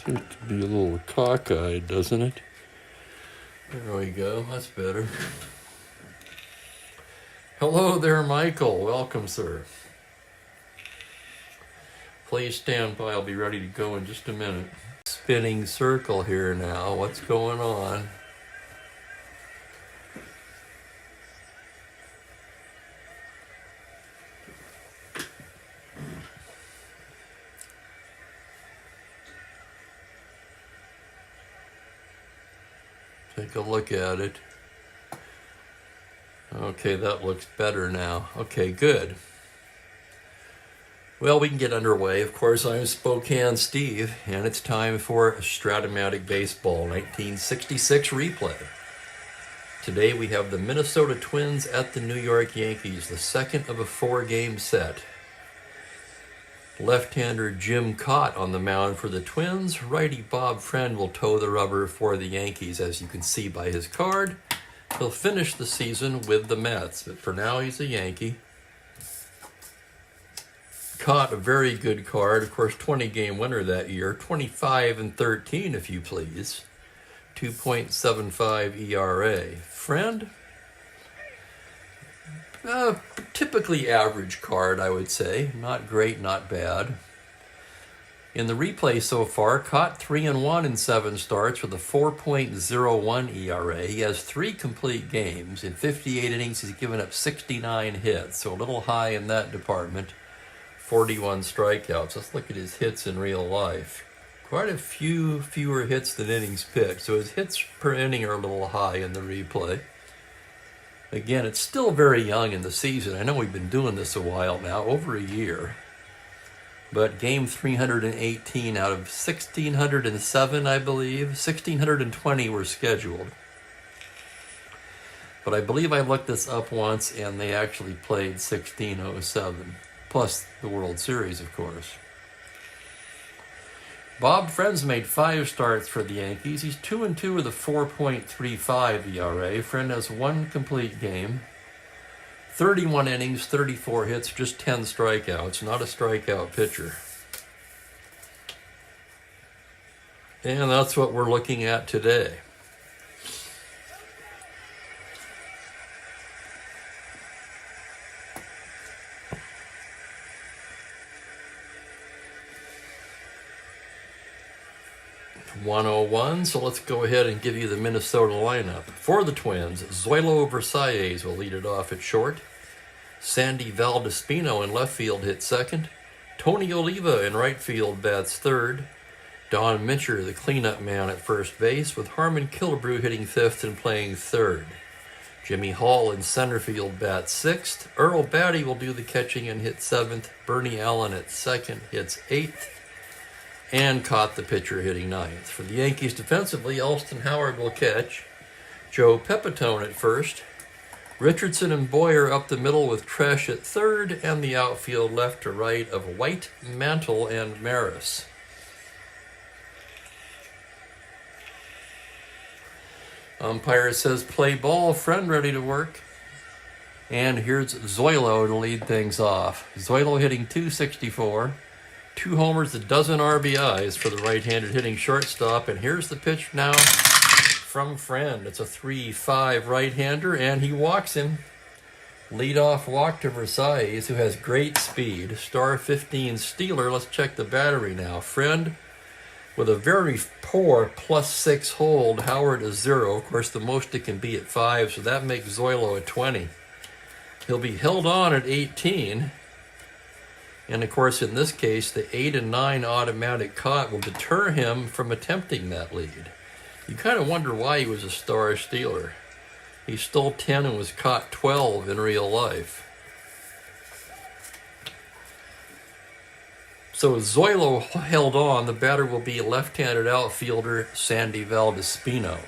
Seems to be a little cockeyed, doesn't it? There we go. That's better. Hello there, Michael. Welcome, sir. Please stand by. I'll be ready to go in just a minute. Spinning circle here now. What's going on? Take a look at it. Okay, that looks better now. Okay, good. Well, we can get underway. Of course, I'm Spokane Steve, and it's time for Strat-O-Matic Baseball 1966 replay. Today we have the Minnesota Twins at the New York Yankees, the second of a 4-game set. Left-hander Jim Cott on the mound for the Twins. Righty Bob Friend will toe the rubber for the Yankees, as you can see by his card. He'll finish the season with the Mets, but for now he's a Yankee. Cott, a very good card, of course, 20-game winner that year, 25-13 if you please, 2.75 ERA. Friend, typically average card, I would say. Not great, not bad. In the replay so far, Cott 3-1 in 7 starts with a 4.01 ERA. He has 3 complete games. In 58 innings, he's given up 69 hits, so a little high in that department. 41 strikeouts. Let's look at his hits in real life. Quite a few fewer hits than innings pitched, so his hits per inning are a little high in the replay. Again, it's still very young in the season. I know we've been doing this a while now, over a year. But game 318 out of 1,607, I believe. 1,620 were scheduled. But I believe I looked this up once, and they actually played 1,607. Plus the World Series, of course. Bob Friend's made 5 starts for the Yankees. He's 2-2 with a 4.35 ERA. Friend has 1 complete game. 31 innings, 34 hits, just 10 strikeouts. Not a strikeout pitcher. And that's what we're looking at today. .101, so let's go ahead and give you the Minnesota lineup. For the Twins, Zoilo Versalles will lead it off at short. Sandy Valdespino in left field hits second. Tony Oliva in right field bats third. Don Mincher, the cleanup man, at first base, with Harmon Killebrew hitting fifth and playing third. Jimmy Hall in center field bats sixth. Earl Batty will do the catching and hit seventh. Bernie Allen at second hits eighth. And Cott, the pitcher, hitting ninth. For the Yankees defensively, Alston Howard will catch. Joe Pepitone at first. Richardson and Boyer up the middle with Tresh at third, and the outfield left to right of White, Mantle, and Maris. Umpire says play ball, Friend ready to work. And here's Zoilo to lead things off. Zoilo hitting .264. 2 homers, a dozen RBIs for the right-handed hitting shortstop. And here's the pitch now from Friend. It's a 3-5 right-hander, and he walks him. Lead-off walk to Versalles, who has great speed. Star 15 stealer. Let's check the battery now. Friend with a very poor +6 hold. Howard a 0. Of course, the most it can be at 5, so that makes Zoilo a 20. He'll be held on at 18. And of course, in this case, the 8 and 9 automatic Cott will deter him from attempting that lead. You kind of wonder why he was a star stealer. He stole 10 and was caught 12 in real life. So as Zoilo held on, the batter will be left-handed outfielder Sandy Valdespino.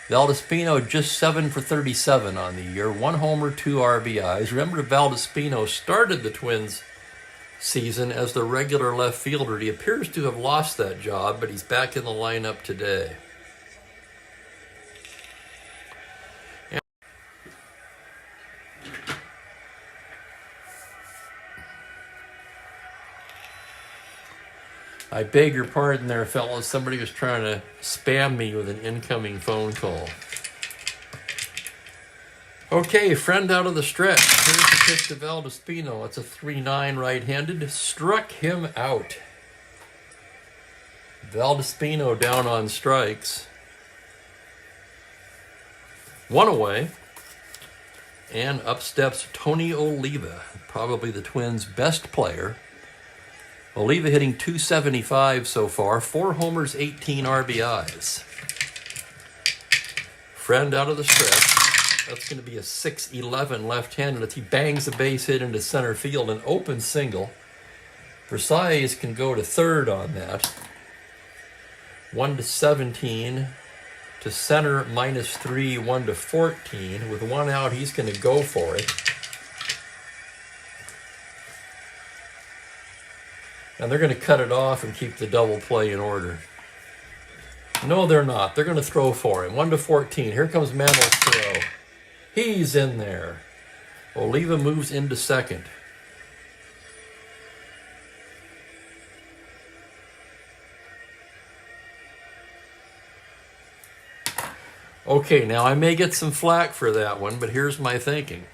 Valdespino just 7 for 37 on the year, 1 homer, 2 RBIs. Remember, Valdespino started the Twins season as the regular left fielder. He appears to have lost that job, but he's back in the lineup today. I beg your pardon there, fellas. Somebody was trying to spam me with an incoming phone call. Okay, friend out of the stretch. Here's the pitch to Valdespino. It's a 3-9 right-handed. Struck him out. Valdespino down on strikes. One away. And up steps Tony Oliva, probably the Twins' best player. Oliva hitting .275 so far, 4 homers, 18 RBIs. Friend out of the stretch. That's going to be a 6-11 left-handed as he bangs a base hit into center field, an open single. Versailles can go to third on that. 1-17 to center, -3, 1-14. With one out, he's going to go for it. And they're going to cut it off and keep the double play in order. No, they're not. They're going to throw for him. 1-14. Here comes Mantle's throw. He's in there. Oliva moves into second. Okay, now I may get some flack for that one, but here's my thinking.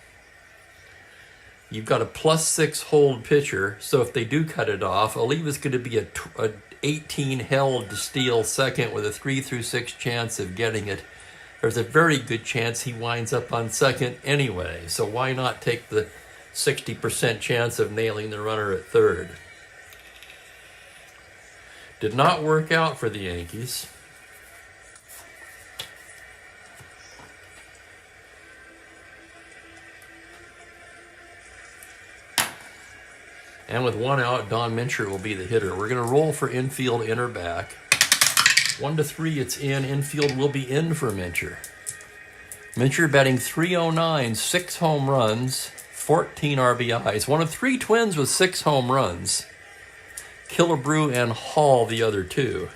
You've got a +6 hold pitcher, so if they do cut it off, Oliva's going to be a 18 held to steal second with a 3-6 chance of getting it. There's a very good chance he winds up on second anyway, so why not take the 60% chance of nailing the runner at third? Did not work out for the Yankees. And with one out, Don Mincher will be the hitter. We're going to roll for infield, in or back. 1-3, it's in. Infield will be in for Mincher. Mincher batting .309, 6 home runs, 14 RBIs. One of 3 Twins with 6 home runs. Killebrew and Hall, the other 2.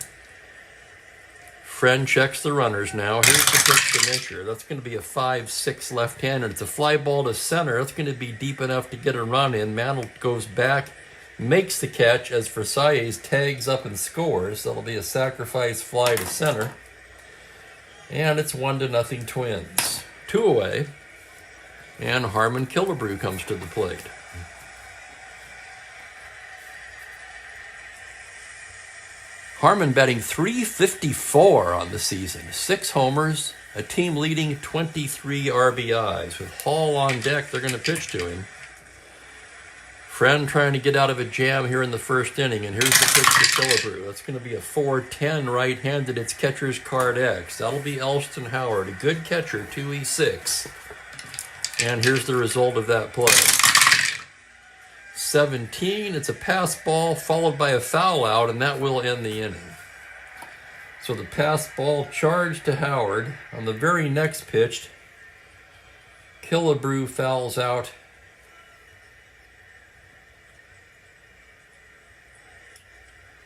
Friend checks the runners now. Here's the pitch to Mincher. That's going to be a 5-6 left-hander. It's a fly ball to center. That's going to be deep enough to get a run in. Mantle goes back, makes the catch as Versailles tags up and scores. That'll be a sacrifice fly to center. And it's 1-0 Twins. 2 away. And Harmon Killebrew comes to the plate. Harmon batting .354 on the season. 6 homers, a team leading 23 RBIs. With Hall on deck, they're going to pitch to him. Friend trying to get out of a jam here in the first inning, and here's the pitch to Killebrew. That's going to be a 4-10 right-handed. It's catcher's card X. That'll be Elston Howard, a good catcher, 2-6. And here's the result of that play. 17, it's a pass ball followed by a foul out, and that will end the inning. So the pass ball charged to Howard. On the very next pitch, Killebrew fouls out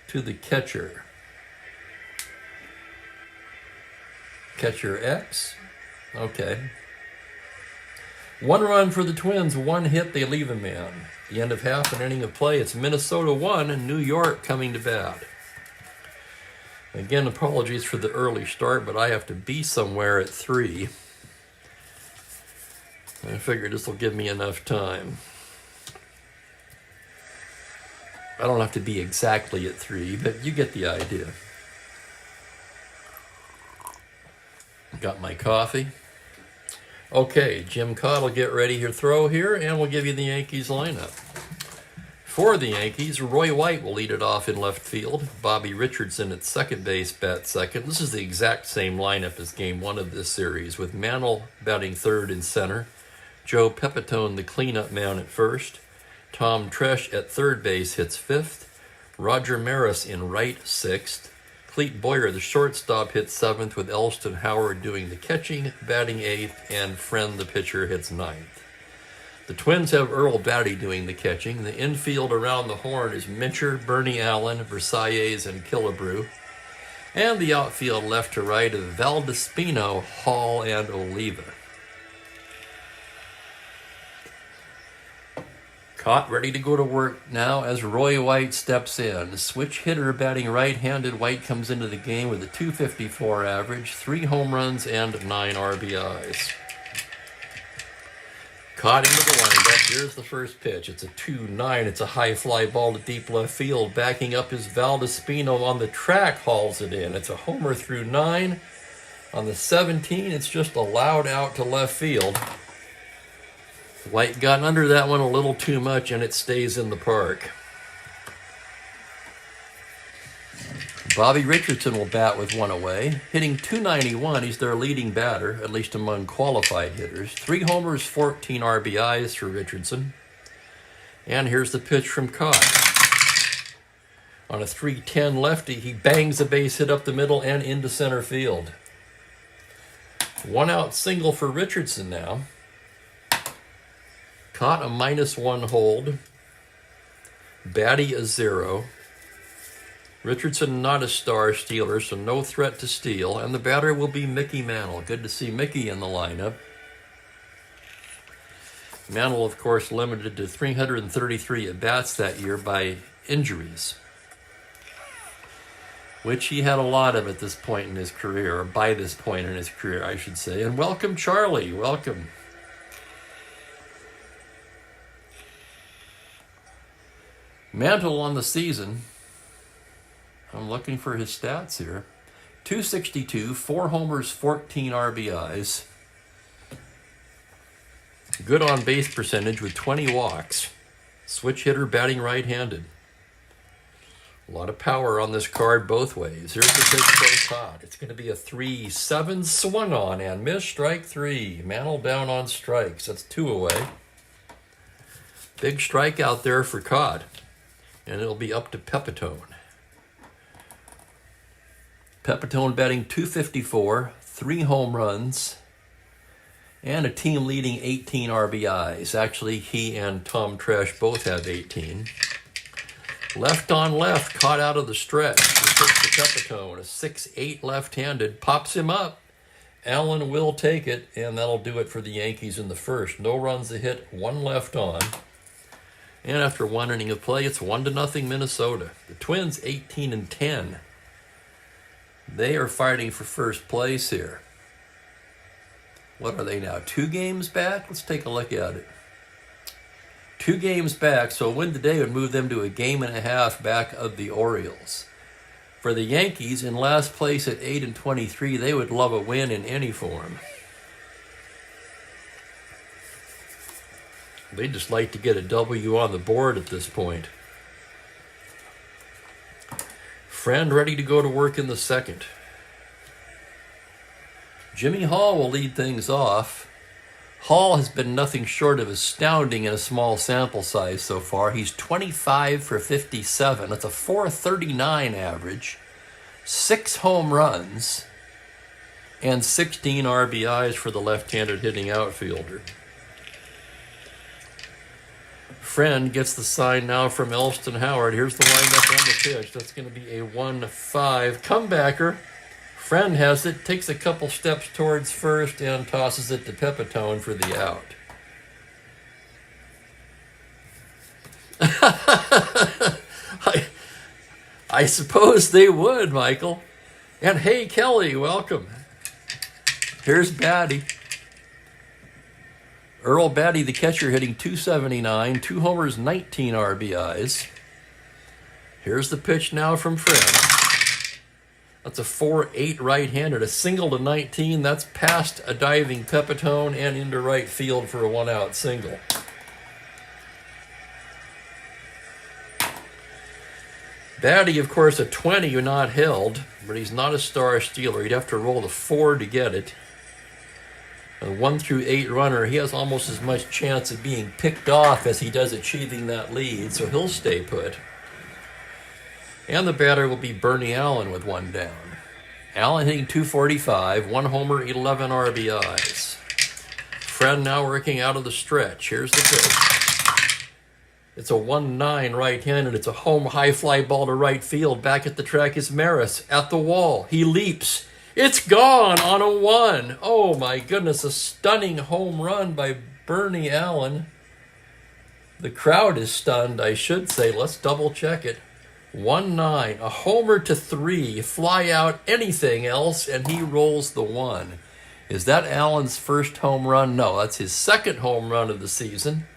to the catcher. Catcher X. Okay. 1 run for the Twins, 1 hit, they leave a man. The end of half an inning of play. It's Minnesota 1 and New York coming to bat. Again, apologies for the early start, but I have to be somewhere at 3. I figured this will give me enough time. I don't have to be exactly at 3, but you get the idea. Got my coffee. Okay, Jim Cott will get ready to throw here, and we'll give you the Yankees lineup. For the Yankees, Roy White will lead it off in left field. Bobby Richardson at second base bats second. This is the exact same lineup as Game 1 of this series, with Mantle batting third and center, Joe Pepitone the cleanup man at first, Tom Tresh at third base hits fifth, Roger Maris in right sixth, Clete Boyer, the shortstop, hits seventh, with Elston Howard doing the catching, batting eighth, and Friend, the pitcher, hits ninth. The Twins have Earl Batty doing the catching. The infield around the horn is Mincher, Bernie Allen, Versailles, and Killebrew. And the outfield left to right is Valdespino, Hall, and Oliva. Caught, ready to go to work now as Roy White steps in. Switch hitter batting right-handed. White comes into the game with a .254 average, 3 home runs, and 9 RBIs. Caught into the windup. Here's the first pitch. It's a 2-9. It's a high fly ball to deep left field. Backing up is Valdespino on the track, hauls it in. It's a homer through 9. On the 17, it's just a loud out to left field. White got under that one a little too much, and it stays in the park. Bobby Richardson will bat with one away. Hitting .291, he's their leading batter, at least among qualified hitters. 3 homers, 14 RBIs for Richardson. And here's the pitch from Cott. On a 3-10 lefty, he bangs a base hit up the middle and into center field. 1 out single for Richardson now. Caught a -1 hold. Batty a 0. Richardson not a star stealer, so no threat to steal. And the batter will be Mickey Mantle. Good to see Mickey in the lineup. Mantle, of course, limited to 333 at-bats that year by injuries, which he had a lot of at this point in his career, or by this point in his career, I should say. And welcome, Charlie. Welcome. Mantle on the season, I'm looking for his stats here. .262, 4 homers, 14 RBIs. Good on base percentage with 20 walks. Switch hitter batting right-handed. A lot of power on this card both ways. Here's the pitch from Todd. It's going to be a 3-7 swung on and miss, strike 3. Mantle down on strikes. That's 2 away. Big strikeout there for Cod. And it'll be up to Pepitone. Pepitone batting .254, 3 home runs, and a team-leading 18 RBIs. Actually, he and Tom Tresh both have 18. Left on left, caught out of the stretch. He takes the Pepitone, a 6'8 left-handed, pops him up. Allen will take it, and that'll do it for the Yankees in the first. No runs a hit, 1 left on. And after 1 inning of play, it's 1-0 Minnesota. The Twins 18-10. They are fighting for first place here. What are they now? 2 games back? Let's take a look at it. 2 games back, so a win today would move them to a 1.5 back of the Orioles. For the Yankees, in last place at 8-23, they would love a win in any form. They'd just like to get a W on the board at this point. Friend ready to go to work in the second. Jimmy Hall will lead things off. Hall has been nothing short of astounding in a small sample size so far. He's 25 for 57. That's a .439 average, 6 home runs, and 16 RBIs for the left-handed hitting outfielder. Friend gets the sign now from Elston Howard. Here's the windup on the pitch. That's going to be a 1-5 comebacker. Friend has it, takes a couple steps towards first, and tosses it to Pepitone for the out. I suppose they would, Michael. And hey, Kelly, welcome. Here's Batty. Earl Batty, the catcher, hitting .279, 2 homers, 19 RBIs. Here's the pitch now from Friend. That's a 4-8 right-handed, a single to 19. That's past a diving Pepitone and into right field for a 1-out single. Batty, of course, a 20, not held, but he's not a star stealer. He'd have to roll the 4 to get it. A 1 through 8 runner, he has almost as much chance of being picked off as he does achieving that lead, so he'll stay put. And the batter will be Bernie Allen with 1 down. Allen hitting .245, 1 homer, 11 RBIs. Friend now working out of the stretch. Here's the pitch. It's a 1-9 right-handed. It's a home high fly ball to right field. Back at the track is Maris at the wall. He leaps. It's gone on a 1. Oh my goodness, a stunning home run by Bernie Allen. The crowd is stunned, I should say. Let's double check it. 1-9, a homer to 3, fly out anything else, and he rolls the 1. Is that Allen's first home run? No, that's his second home run of the season.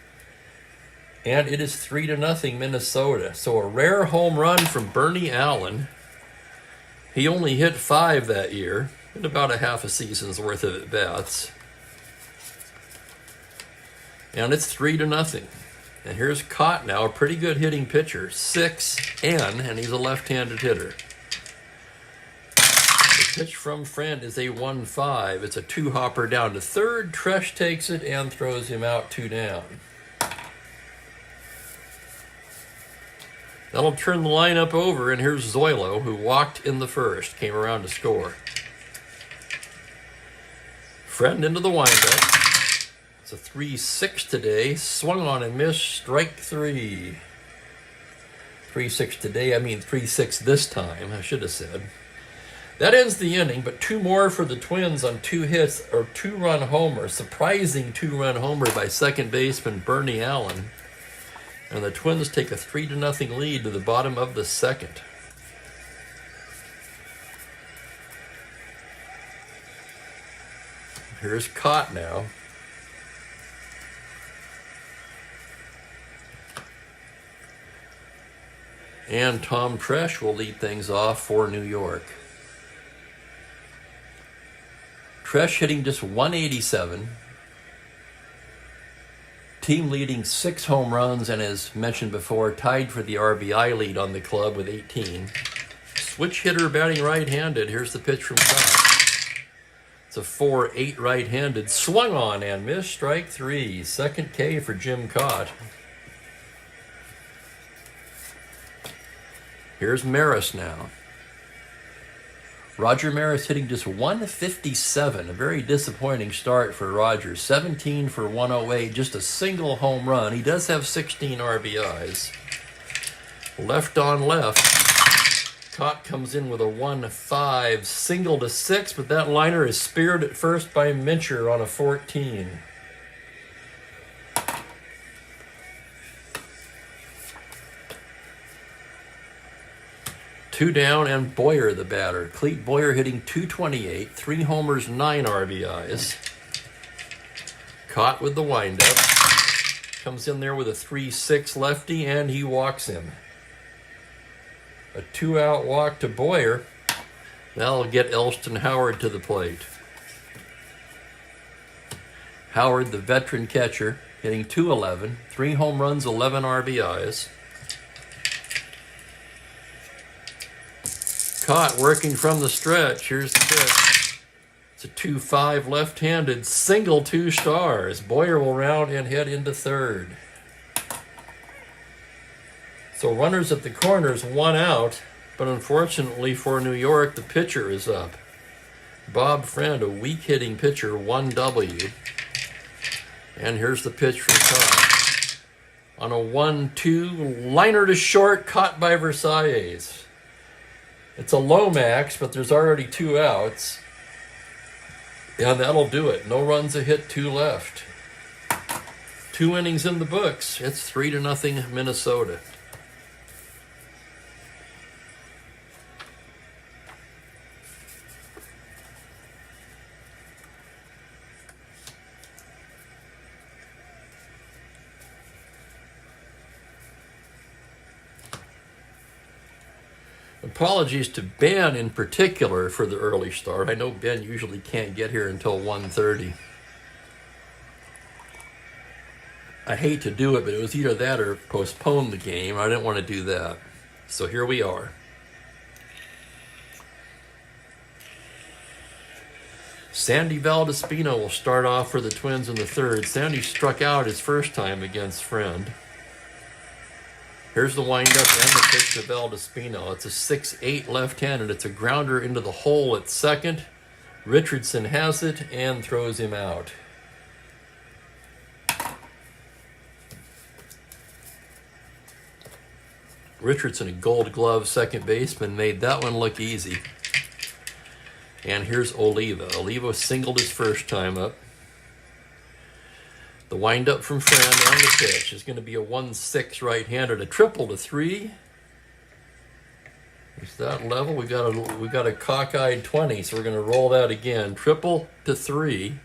And it is 3-0 Minnesota. So a rare home run from Bernie Allen. He only hit 5 that year, in about a half a season's worth of at-bats. And it's 3-0. And here's Cott now, a pretty good hitting pitcher, 6N, and he's a left-handed hitter. The pitch from Friend is a 1-5. It's a 2-hopper down to third. Tresh takes it and throws him out 2 down. That'll turn the lineup over, and here's Zoilo, who walked in the first, came around to score. Friend into the windup. It's a 3-6 today. Swung on and missed. Strike 3. 3-6 today. I mean 3-6 this time, I should have said. That ends the inning, but 2 more for the Twins on 2 hits, or 2-run homer. Surprising 2-run homer by second baseman Bernie Allen. And the Twins take a 3-0 lead to the bottom of the second. Here's Cott now. And Tom Tresh will lead things off for New York. Tresh hitting just 187. Team leading 6 home runs, and as mentioned before, tied for the RBI lead on the club with 18. Switch hitter batting right-handed. Here's the pitch from Cott. It's a 4-8 right-handed. Swung on and missed. Strike 3. Second K for Jim Cott. Here's Maris now. Roger Maris hitting just 157. A very disappointing start for Roger. 17 for 108, just a single home run. He does have 16 RBIs. Left on left. Cott comes in with a 1-5, single to 6, but that liner is speared at first by Mincher on a 14. Two down, and Boyer the batter. Clete Boyer hitting 228, 3 homers, 9 RBIs. Caught with the windup. Comes in there with a 3-6 lefty, and he walks him. A 2-out walk to Boyer. That'll get Elston Howard to the plate. Howard, the veteran catcher, hitting 211, 3 home runs, 11 RBIs. Caught working from the stretch. Here's the pitch. It's a 2-5 left-handed single, 2 stars. Boyer will round and head into third. So runners at the corners, 1 out, but unfortunately for New York, the pitcher is up. Bob Friend, a weak hitting pitcher, 1W. And here's the pitch from Cott. On a 1-2, liner to short, caught by Versailles. It's a Lomax, but there's already 2 outs. And that'll do it. No runs, a hit, 2 left. 2 innings in the books. It's 3-0 Minnesota. Apologies to Ben in particular for the early start. I know Ben usually can't get here until 1:30. I hate to do it, but it was either that or postpone the game. I didn't want to do that. So here we are. Sandy Valdespino will start off for the Twins in the third. Sandy struck out his first time against Friend. Here's the windup and the pitch to Valdespino. It's a 6-8 left-handed. It's a grounder into the hole at second. Richardson has it and throws him out. Richardson, a gold glove second baseman, made that one look easy. And here's Oliva. Oliva singled his first time up. The windup from Friend on the pitch is going to be a 1-6 right-handed, a triple to 3. Is that level? We got a cockeyed 20, so we're going to roll that again. Triple to 3.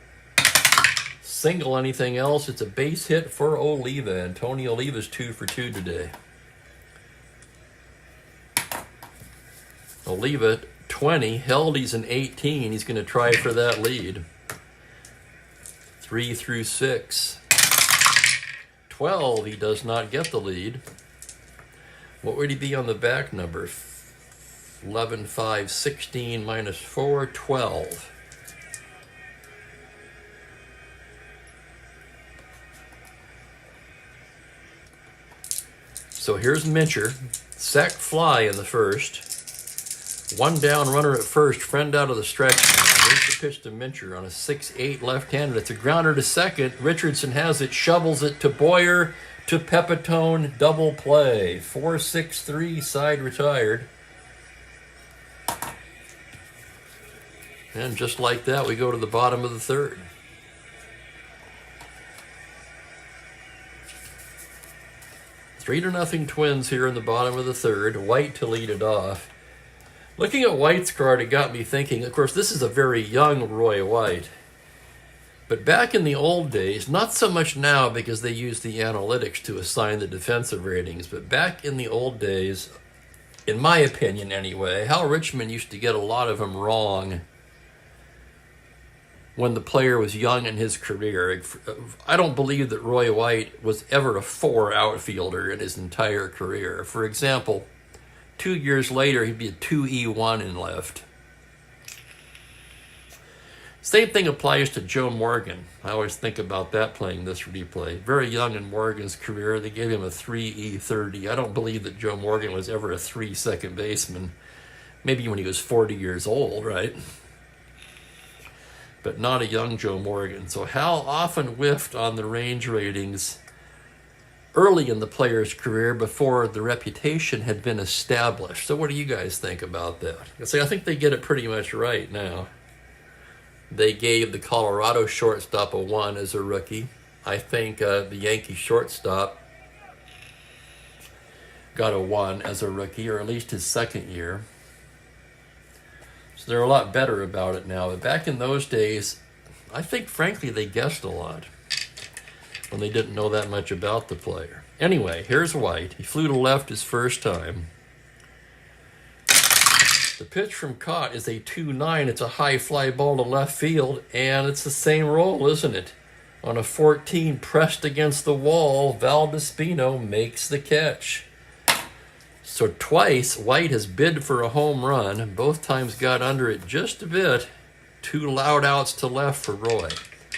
Single anything else, it's a base hit for Oliva. And Tony Oliva's 2 for 2 today. Oliva 20, held, he's an 18. He's going to try for that lead. 3 through 6. 12, he does not get the lead. What would he be on the back number? 11, 5, 16 minus 4, 12. So here's Mincher. Sack fly in the first. 1 down runner at first. Friend out of the stretch now. Here's the pitch to Mincher on a 6-8 left-handed. It's a grounder to second. Richardson has it, shovels it to Boyer, to Pepitone, double play. 4-6-3, side retired. And just like that, we go to the bottom of the third. Three to nothing Twins here in the bottom of the third. White to lead it off. Looking at White's card, it got me thinking, of course, this is a very young Roy White. But back in the old days, not so much now because they use the analytics to assign the defensive ratings, but back in the old days, in my opinion anyway, Hal Richmond used to get a lot of them wrong when the player was young in his career. I don't believe that Roy White was ever a 4 outfielder in his entire career. For example, 2 years later, he'd be a 2E1 in left. Same thing applies to Joe Morgan. I always think about that playing this replay. Very young in Morgan's career. They gave him a 3E30. I don't believe that Joe Morgan was ever a 3 second baseman. Maybe when he was 40 years old, right? But not a young Joe Morgan. So Hal often whiffed on the range ratings early in the player's career before the reputation had been established. So what do you guys think about that? I think they get it pretty much right now. They gave the Colorado shortstop a 1 as a rookie. I think the Yankee shortstop got a 1 as a rookie, or at least his second year. So they're a lot better about it now. But back in those days, I think, frankly, they guessed a lot when they didn't know that much about the player. Anyway, here's White. He flew to left his first time. The pitch from Cott is a 2-9. It's a high fly ball to left field, and it's the same roll, isn't it? On a 14 pressed against the wall, Val Despino makes the catch. So twice, White has bid for a home run. Both times got under it just a bit. 2 loud outs to left for Roy.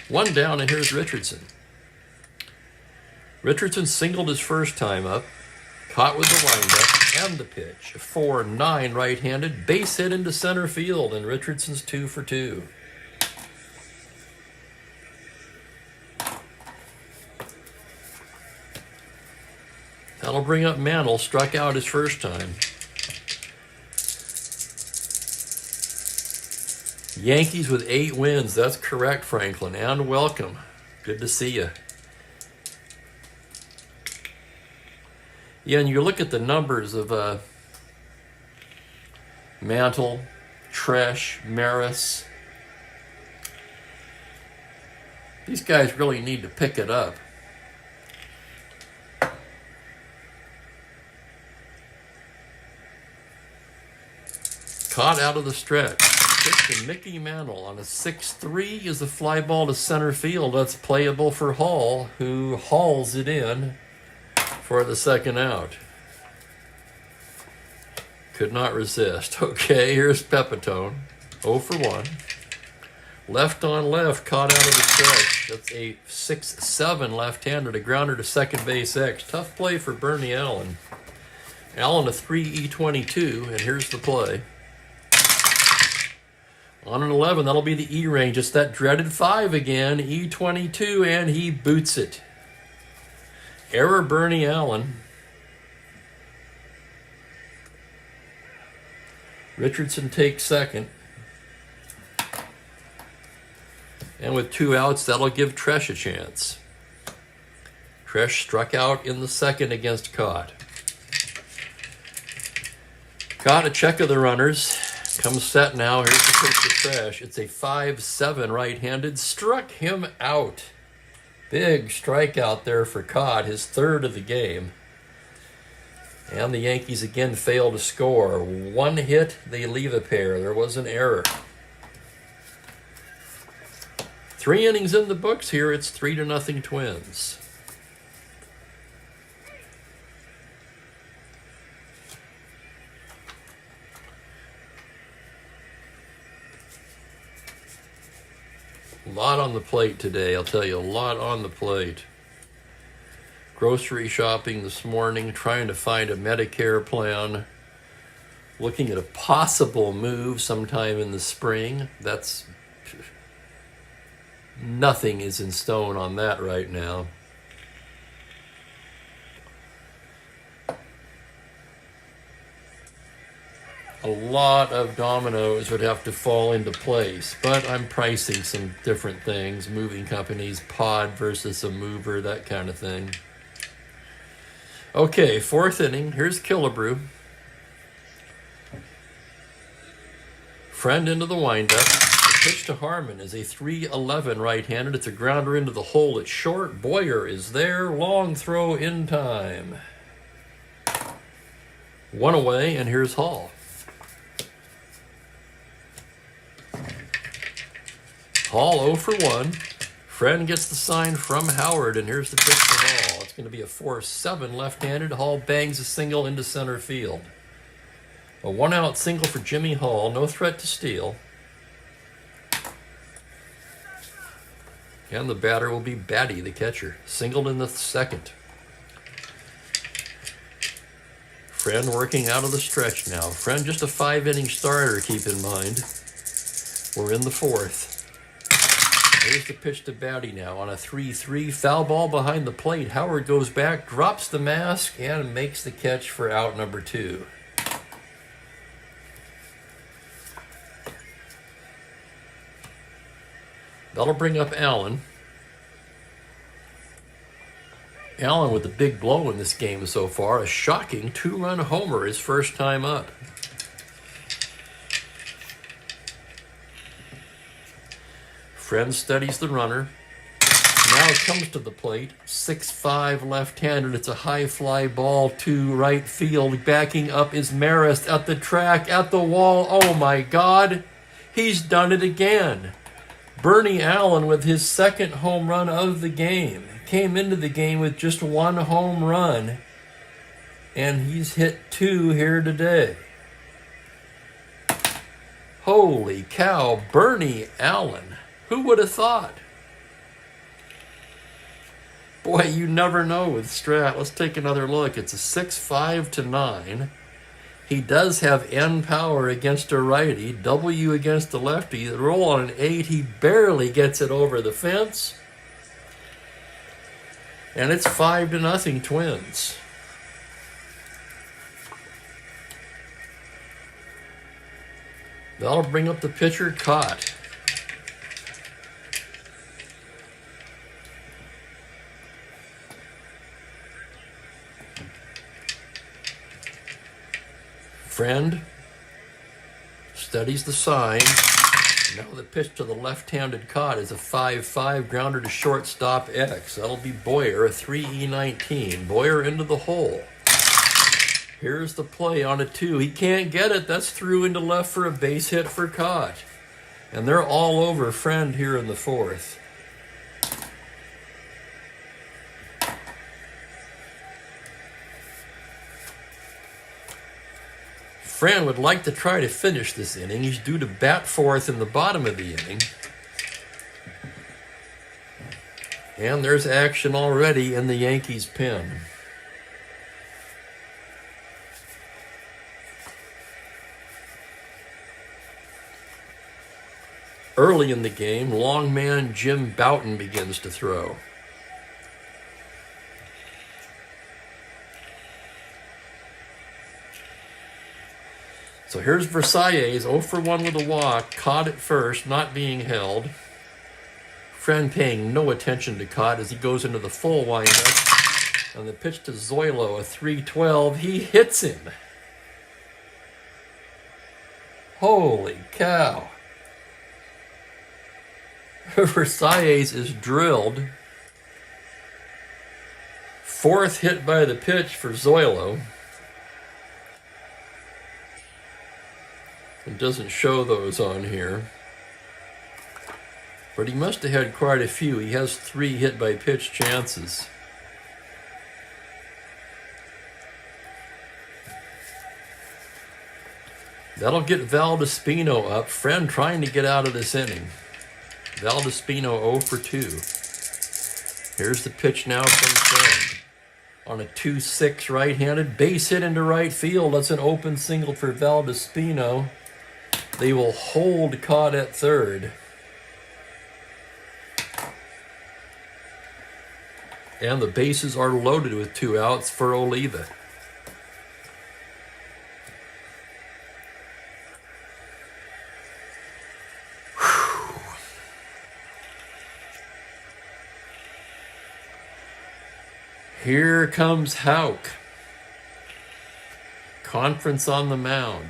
1 down, and here's Richardson. Richardson singled his first time up, caught with the windup and the pitch. 4-9 right-handed, base hit into center field, and Richardson's 2 for 2. That'll bring up Mantle, struck out his first time. Yankees with 8 wins, that's correct, Franklin, and welcome. Good to see you. Yeah, and you look at the numbers of Mantle, Tresh, Maris. These guys really need to pick it up. Caught out of the stretch. Pitch to Mickey Mantle on a 6-3 is a fly ball to center field. That's playable for Hall, who hauls it in for the second out. Could not resist. Okay, here's Pepitone. 0 for 1. Left on left, caught out of the stretch. That's a 6-7 left-handed, a grounder to second base X. Tough play for Bernie Allen. Allen a 3E22, and here's the play. On an 11, that'll be the E range. It's that dreaded 5 again, E22, and he boots it. Error Bernie Allen. Richardson takes second. And with 2 outs, that'll give Tresh a chance. Tresh struck out in the second against Cott. Cott a check of the runners. Comes set now. Here's the pitch to Tresh. It's a 5-7 right-handed. Struck him out. Big strikeout there for Cott, his third of the game. And the Yankees again fail to score. One hit, they leave a pair. There was an error. 3 innings in the books here. It's 3-0 Twins. A lot on the plate today, I'll tell you, a lot on the plate. Grocery shopping this morning, trying to find a Medicare plan, looking at a possible move sometime in the spring. That's nothing is in stone on that right now. A lot of dominoes would have to fall into place, but I'm pricing some different things, moving companies, pod versus a mover, that kind of thing. Okay, 4th inning. Here's Killebrew. Friend into the windup. The pitch to Harmon is a 3-11 right-handed. It's a grounder into the hole. It's short. Boyer is there. Long throw in time. 1 away, and here's Hall. Hall 0 for 1. Friend gets the sign from Howard, and here's the pitch to Hall. It's going to be a 4-7 left-handed. Hall bangs a single into center field. A 1-out single for Jimmy Hall. No threat to steal. And the batter will be Batty, the catcher. Singled in the second. Friend working out of the stretch now. Friend just a 5-inning starter, keep in mind. We're in the 4th. Here's the pitch to Batty now on a 3-3. Foul ball behind the plate. Howard goes back, drops the mask, and makes the catch for out number 2. That'll bring up Allen. Allen with the big blow in this game so far. A shocking 2-run homer his first time up. Friend steadies the runner. Now it comes to the plate. 6-5 left-handed. It's a high fly ball to right field. Backing up is Marist at the track, at the wall. Oh my God. He's done it again. Bernie Allen with his 2nd home run of the game. Came into the game with just 1 home run. And he's hit 2 here today. Holy cow, Bernie Allen. Who would have thought? Boy, you never know with Strat. Let's take another look. It's a 6-5-9. He does have N power against a righty, W against the lefty. The roll on an 8, he barely gets it over the fence. And it's 5-0 Twins. That'll bring up the pitcher, Cott. Friend studies the sign. Now the pitch to the left-handed Cott is a 5-5 grounder to shortstop X. That'll be Boyer, a 3-19. Boyer into the hole. Here's the play on a 2. He can't get it. That's through into left for a base hit for Cott. And they're all over Friend here in the 4th. Friend would like to try to finish this inning. He's due to bat 4th in the bottom of the inning. And there's action already in the Yankees' pen. Early in the game, long man Jim Bouton begins to throw. So here's Versailles, 0 for 1 with a walk, caught at first, not being held. Friend paying no attention to Cott as he goes into the full windup. On the pitch to Zoilo, a 3-12. He hits him. Holy cow. Versailles is drilled. Fourth hit by the pitch for Zoilo. It doesn't show those on here. But he must have had quite a few. He has 3 hit by pitch chances. That'll get Valdespino up. Friend trying to get out of this inning. Valdespino 0 for 2. Here's the pitch now from Friend. On a 2-6 right-handed. Base hit into right field. That's an open single for Valdespino. They will hold Cott at third. And the bases are loaded with 2 outs for Oliva. Here comes Houck. Conference on the mound.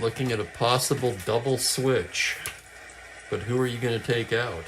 Looking at a possible double switch. But who are you going to take out?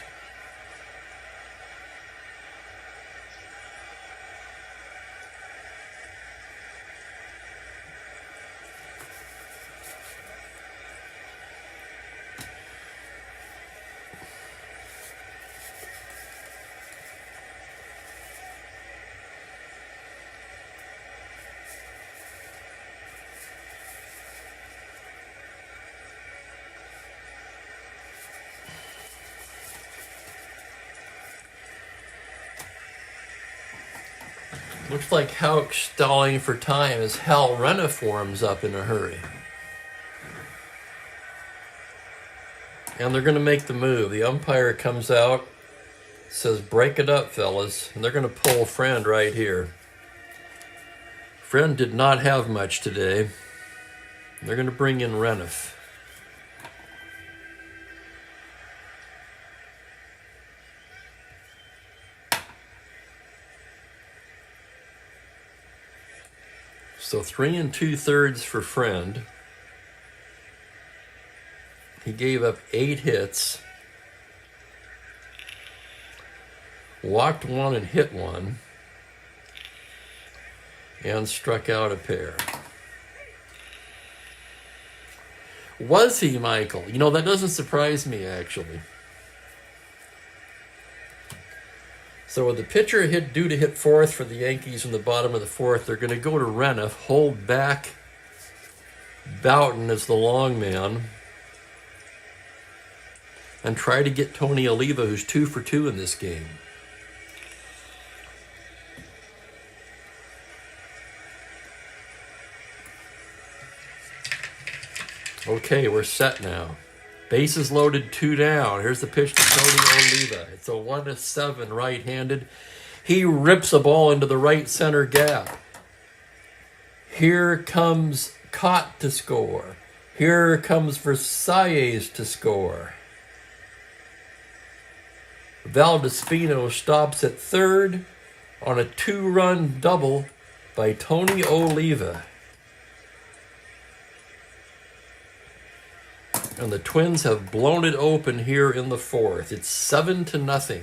Looks like Houck stalling for time as Hal Renniff warms up in a hurry. And they're going to make the move. The umpire comes out, says, break it up, fellas. And they're going to pull Friend right here. Friend did not have much today. They're going to bring in Renniff. So 3 2/3 for Friend. He gave up 8 hits. Walked 1 and hit 1. And struck out a pair. Was he, Michael? You know, that doesn't surprise me, actually. So with the pitcher due to hit 4th for the Yankees in the bottom of the 4th, they're going to go to Renniff, hold back Boughton as the long man, and try to get Tony Oliva, who's 2 for 2 in this game. Okay, we're set now. Bases loaded, 2 down. Here's the pitch to Tony Oliva. It's a 1-7 right-handed. He rips a ball into the right center gap. Here comes Cott to score. Here comes Versailles to score. Valdespino stops at third on a 2-run double by Tony Oliva. And the Twins have blown it open here in the 4th. It's 7-0.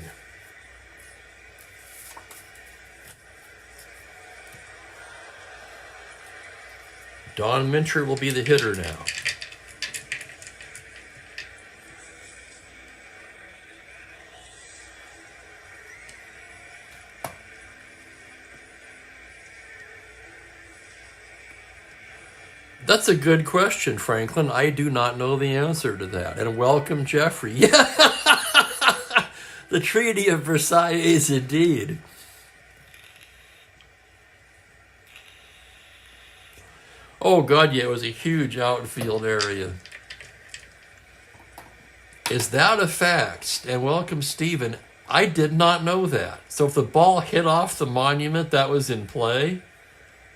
Don Mincher will be the hitter now. That's a good question, Franklin. I do not know the answer to that. And welcome, Jeffrey. Yeah, the Treaty of Versailles, indeed. Oh, God, yeah, it was a huge outfield area. Is that a fact? And welcome, Stephen. I did not know that. So if the ball hit off the monument, that was in play?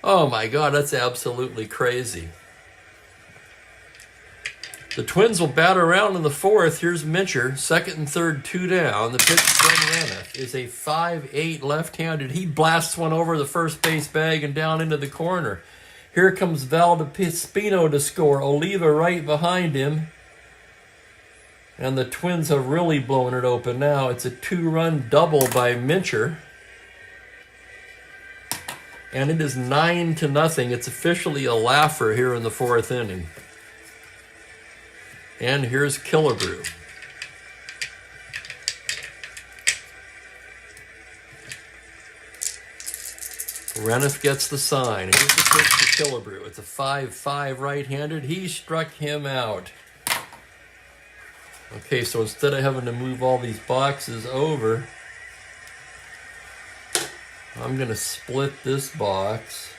Oh, my God, that's absolutely crazy. The Twins will bat around in the fourth. Here's Mincher, second and third, 2 down. The pitch from Raneth is a 5-8 left-handed. He blasts one over the first base bag and down into the corner. Here comes Valdespino to score. Oliva right behind him. And the Twins have really blown it open now. It's a 2-run double by Mincher. And it is 9-0. It's officially a laugher here in the fourth inning. And here's Killebrew. Raneth gets the sign. Here's the pitch to Killebrew. It's a 5-5 right-handed. He struck him out. Okay, so instead of having to move all these boxes over, I'm going to split this box.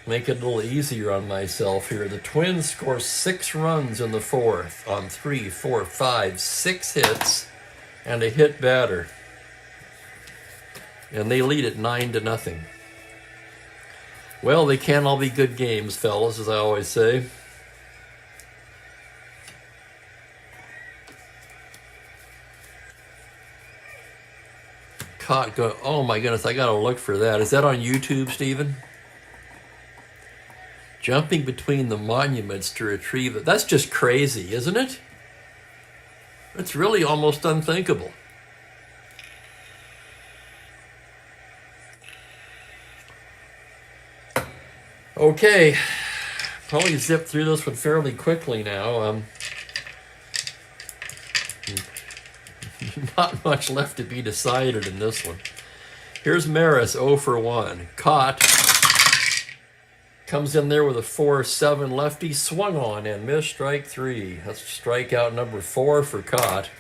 Make it a little easier on myself here. The Twins score 6 runs in the fourth on 3, 4, 5, 6 hits and a hit batter. And they lead it 9-0. Well, they can't all be good games, fellas, as I always say. Caught go. Oh my goodness, I gotta look for that. Is that on YouTube, Stephen? Jumping between the monuments to retrieve it. That's just crazy, isn't it? It's really almost unthinkable. Okay, probably zip through this one fairly quickly now. Not much left to be decided in this one. Here's Maris, 0 for 1. Caught. Comes in there with a 4-7 lefty, swung on and missed, strike 3. That's strikeout number 4 for Cott.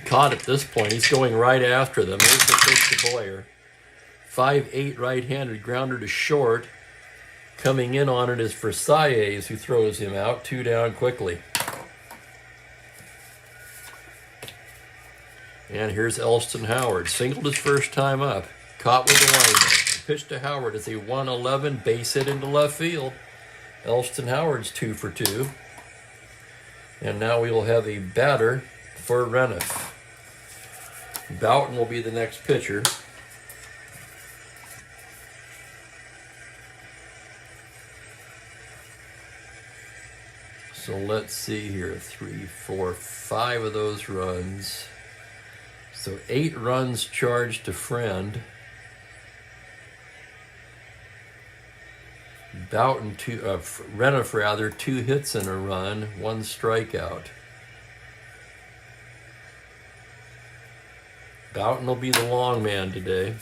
Cott at this point, he's going right after them. Here's the pitch to Boyer. 5-8 right-handed, grounder to short. Coming in on it is Versailles, who throws him out. 2 down quickly. And here's Elston Howard. Singled his first time up. Caught with the windup. Pitch to Howard is a 1-11 base hit into left field. Elston Howard's 2 for 2. And now we will have a batter for Raneth. Boughton will be the next pitcher. So let's see here. 3, 4, 5 of those runs. So 8 runs charged to Friend. Boughton, Raneth rather, 2 hits and a run, 1 strikeout. Boughton will be the long man today.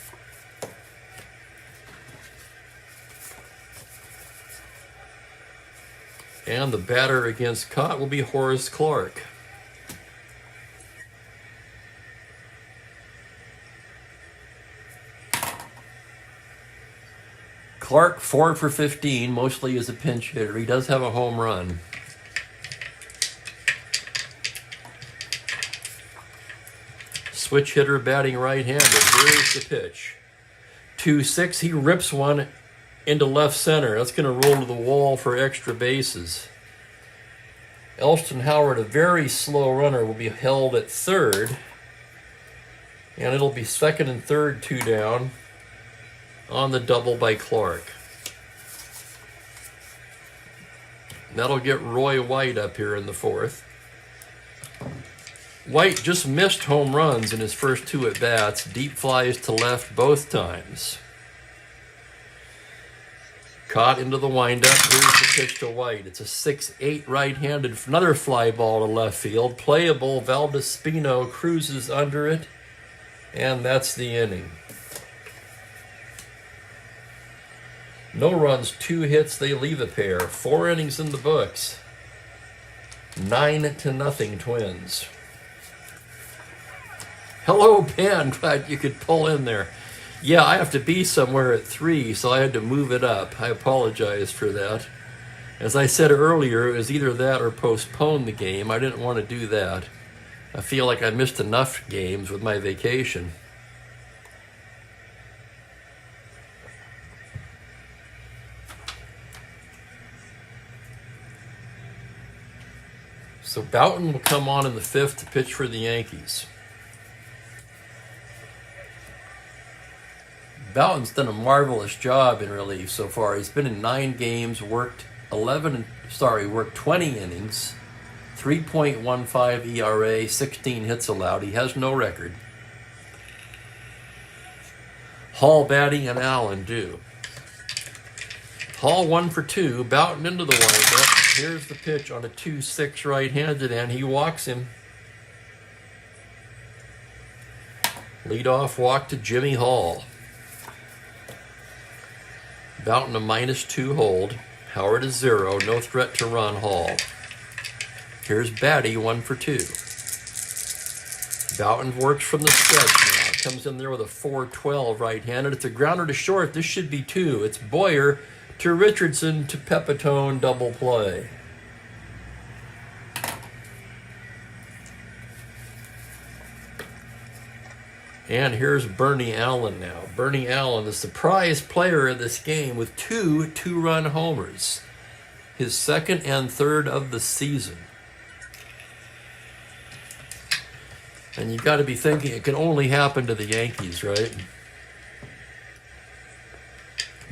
And the batter against Cott will be Horace Clark. Clark, 4 for 15, mostly as a pinch hitter. He does have a home run. Switch hitter batting right-handed. Here's the pitch. 2-6, he rips one into left center. That's going to roll to the wall for extra bases. Elston Howard, a very slow runner, will be held at third. And it'll be second and third, 2 down on the double by Clark. That'll get Roy White up here in the fourth. White just missed home runs in his first 2 at-bats. Deep flies to left both times. Caught into the windup. Here's the pitch to White. It's a 6-8 right-handed, another fly ball to left field. Playable. Valdespino cruises under it. And that's the inning. No runs, 2 hits, they leave a pair. 4 innings in the books. 9-0 Twins. Hello, Ben. Glad you could pull in there. Yeah, I have to be somewhere at 3, so I had to move it up. I apologize for that. As I said earlier, it was either that or postpone the game. I didn't want to do that. I feel like I missed enough games with my vacation. So Boughton will come on in the 5th to pitch for the Yankees. Boughton's done a marvelous job in relief so far. He's been in 9 games, worked 20 innings, 3.15 ERA, 16 hits allowed. He has no record. Hall batting and Allen do. Hall 1 for 2, Boughton into the windup. Here's the pitch on a 2-6 right-handed, and he walks him. Leadoff walk to Jimmy Hall. Boughton a -2 hold. Howard is 0, no threat to run Hall. Here's Batty 1 for 2. Boughton works from the stretch now. Comes in there with a 4-12 right-handed. It's a grounder to short. This should be 2. It's Boyer to Richardson to Pepitone, double play. And here's Bernie Allen now. Bernie Allen, the surprise player of this game with 2 two-run homers. His 2nd and 3rd of the season. And you got to be thinking it can only happen to the Yankees, right?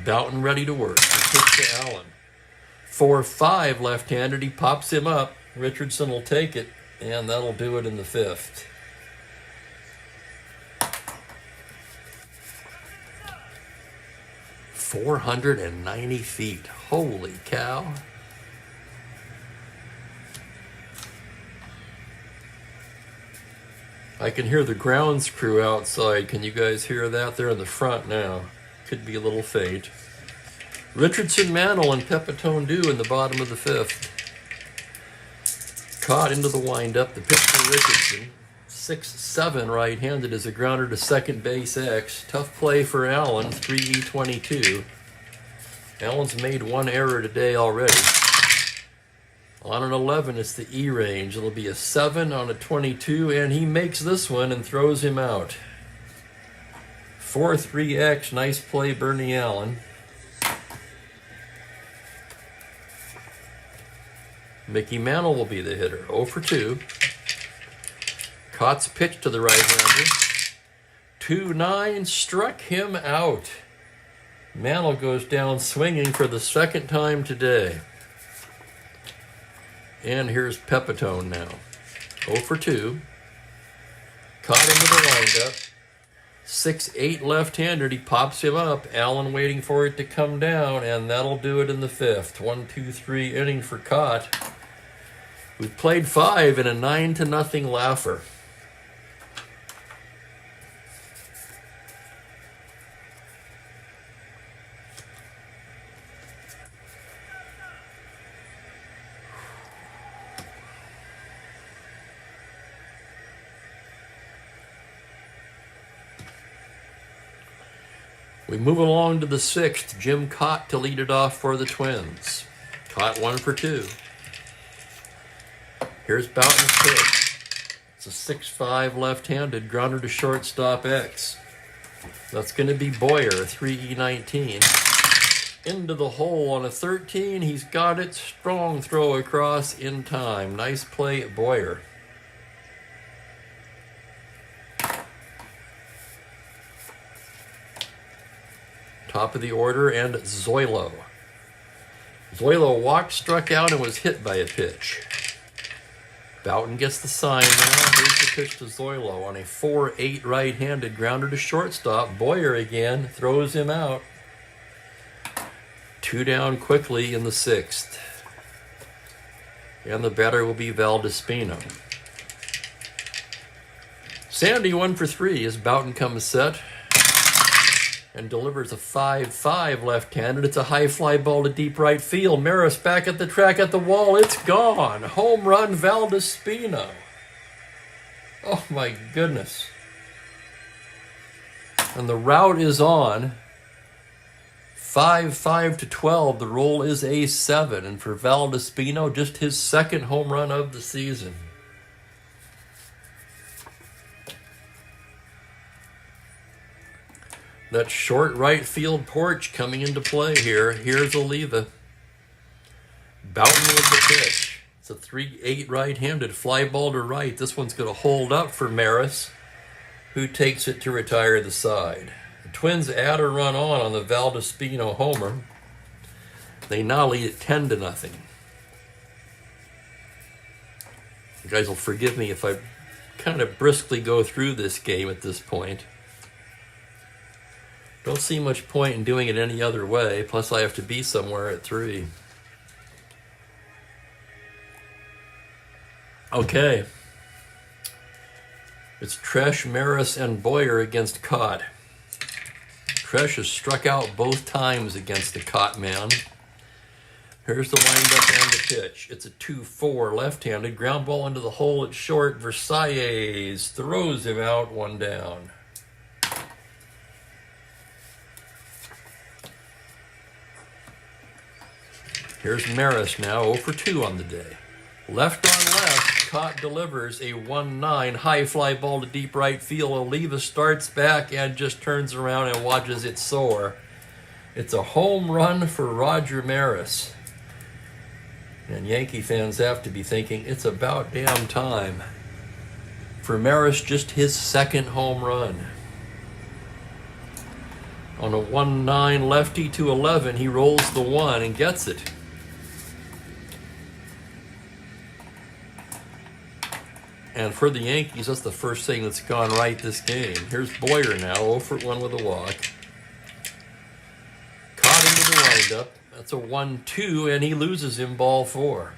Boughton ready to work. He pitch to Allen. 4-5 left-handed. He pops him up. Richardson will take it, and that'll do it in the 5th. .490 feet. Holy cow. I can hear the grounds crew outside. Can you guys hear that? They're in the front now. Could be a little faint. Richardson, Mantle, and Pepitone do in the bottom of the 5th. Caught into the windup. The pitch for Richardson. 6-7 right-handed is a grounder to second base X. Tough play for Allen. 3-22. Allen's made 1 error today already. On an 11, it's the E range. It'll be a 7 on a 22, and he makes this one and throws him out. 4-3X, nice play, Bernie Allen. Mickey Mantle will be the hitter, 0 for 2. Cott's pitch to the right-hander. 2-9, struck him out. Mantle goes down swinging for the 2nd time today. And here's Pepitone now. 0 for 2. Caught into the windup. 6-8 left-handed. He pops him up. Allen waiting for it to come down, and that'll do it in the 5th. 1-2-3 inning for Cott. We've played 5 in a 9-0 laugher. We move along to the 6th. Jim Cott to lead it off for the Twins. Cott 1 for 2. Here's Boughton's pitch. It's a 6-5 left-handed grounder to shortstop X. That's going to be Boyer, 3-19. Into the hole on a 13. He's got it. Strong throw across in time. Nice play at Boyer. Top of the order, and Zoilo. Zoilo walked, struck out, and was hit by a pitch. Boughton gets the sign now. Here's the pitch to Zoilo on a 4-8 right-handed grounder to shortstop. Boyer again throws him out. 2 down quickly in the 6th. And the batter will be Valdespino. Sandy 1 for 3 as Boughton comes set and delivers a 5-5 left-handed. It's a high fly ball to deep right field. Maris back at the track at the wall. It's gone. Home run, Valdespino. Oh my goodness. And the route is on. 5 to 12. The roll is a 7. And for Valdespino, just his second home run of the season. That short right field porch coming into play here. Here's Oliva. Bouton with the pitch. It's a 3-8 right-handed fly ball to right. This one's going to hold up for Maris, who takes it to retire the side. The Twins add a run on the Valdespino homer. They now lead at 10-0. You guys will forgive me if I kind of briskly go through this game at this point. Don't see much point in doing it any other way, plus I have to be somewhere at 3. Okay. It's Tresh, Maris, and Boyer against Cott. Tresh has struck out both times against the Cott man. Here's the windup and the pitch. It's a 2-4 left-handed. Ground ball into the hole at short. Versailles throws him out, 1 down. Here's Maris now, 0 for 2 on the day. Left on left, Cott delivers a 1-9 high fly ball to deep right field. Oliva starts back and just turns around and watches it soar. It's a home run for Roger Maris. And Yankee fans have to be thinking, it's about damn time. For Maris, just his second home run. On a 1-9 lefty to 11, he rolls the 1 and gets it. And for the Yankees, that's the first thing that's gone right this game. Here's Boyer now, 0 for 1 with a walk. Caught into the windup. That's a 1-2, and he loses him ball 4.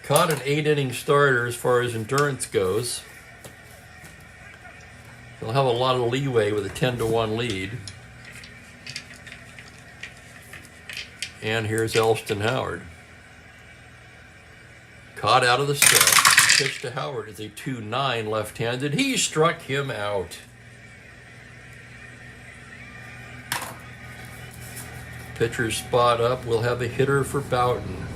Caught an 8-inning starter as far as endurance goes. He'll have a lot of leeway with a 10-1 lead. And here's Elston Howard. Caught out of the stretch. Pitch to Howard is a 2-9 left-handed. He struck him out. Pitcher's spot up. We'll have a hitter for Bouton.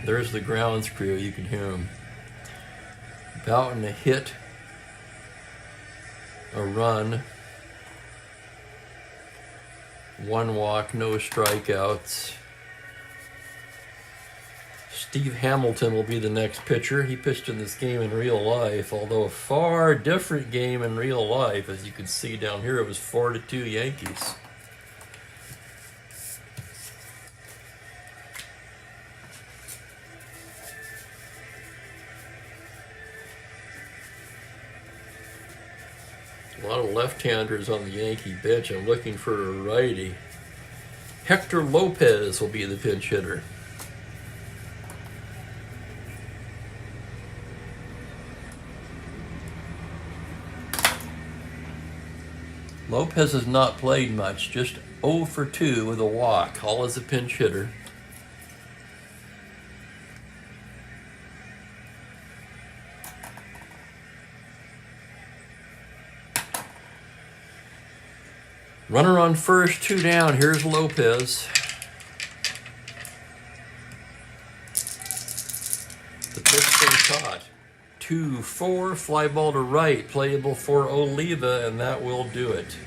There's the grounds crew. You can hear him. Bouton a hit. A run. 1 walk, no strikeouts. Steve Hamilton will be the next pitcher. He pitched in this game in real life, although a far different game in real life. As you can see down here, it was 4-2 Yankees. A lot of left-handers on the Yankee bench. I'm looking for a righty. Hector Lopez will be the pinch hitter. Lopez has not played much, just 0 for 2 with a walk, all as a pinch hitter. Runner on first, 2 down. Here's Lopez. The pitch been caught. 2-4, fly ball to right, playable for Oliva, and that will do it.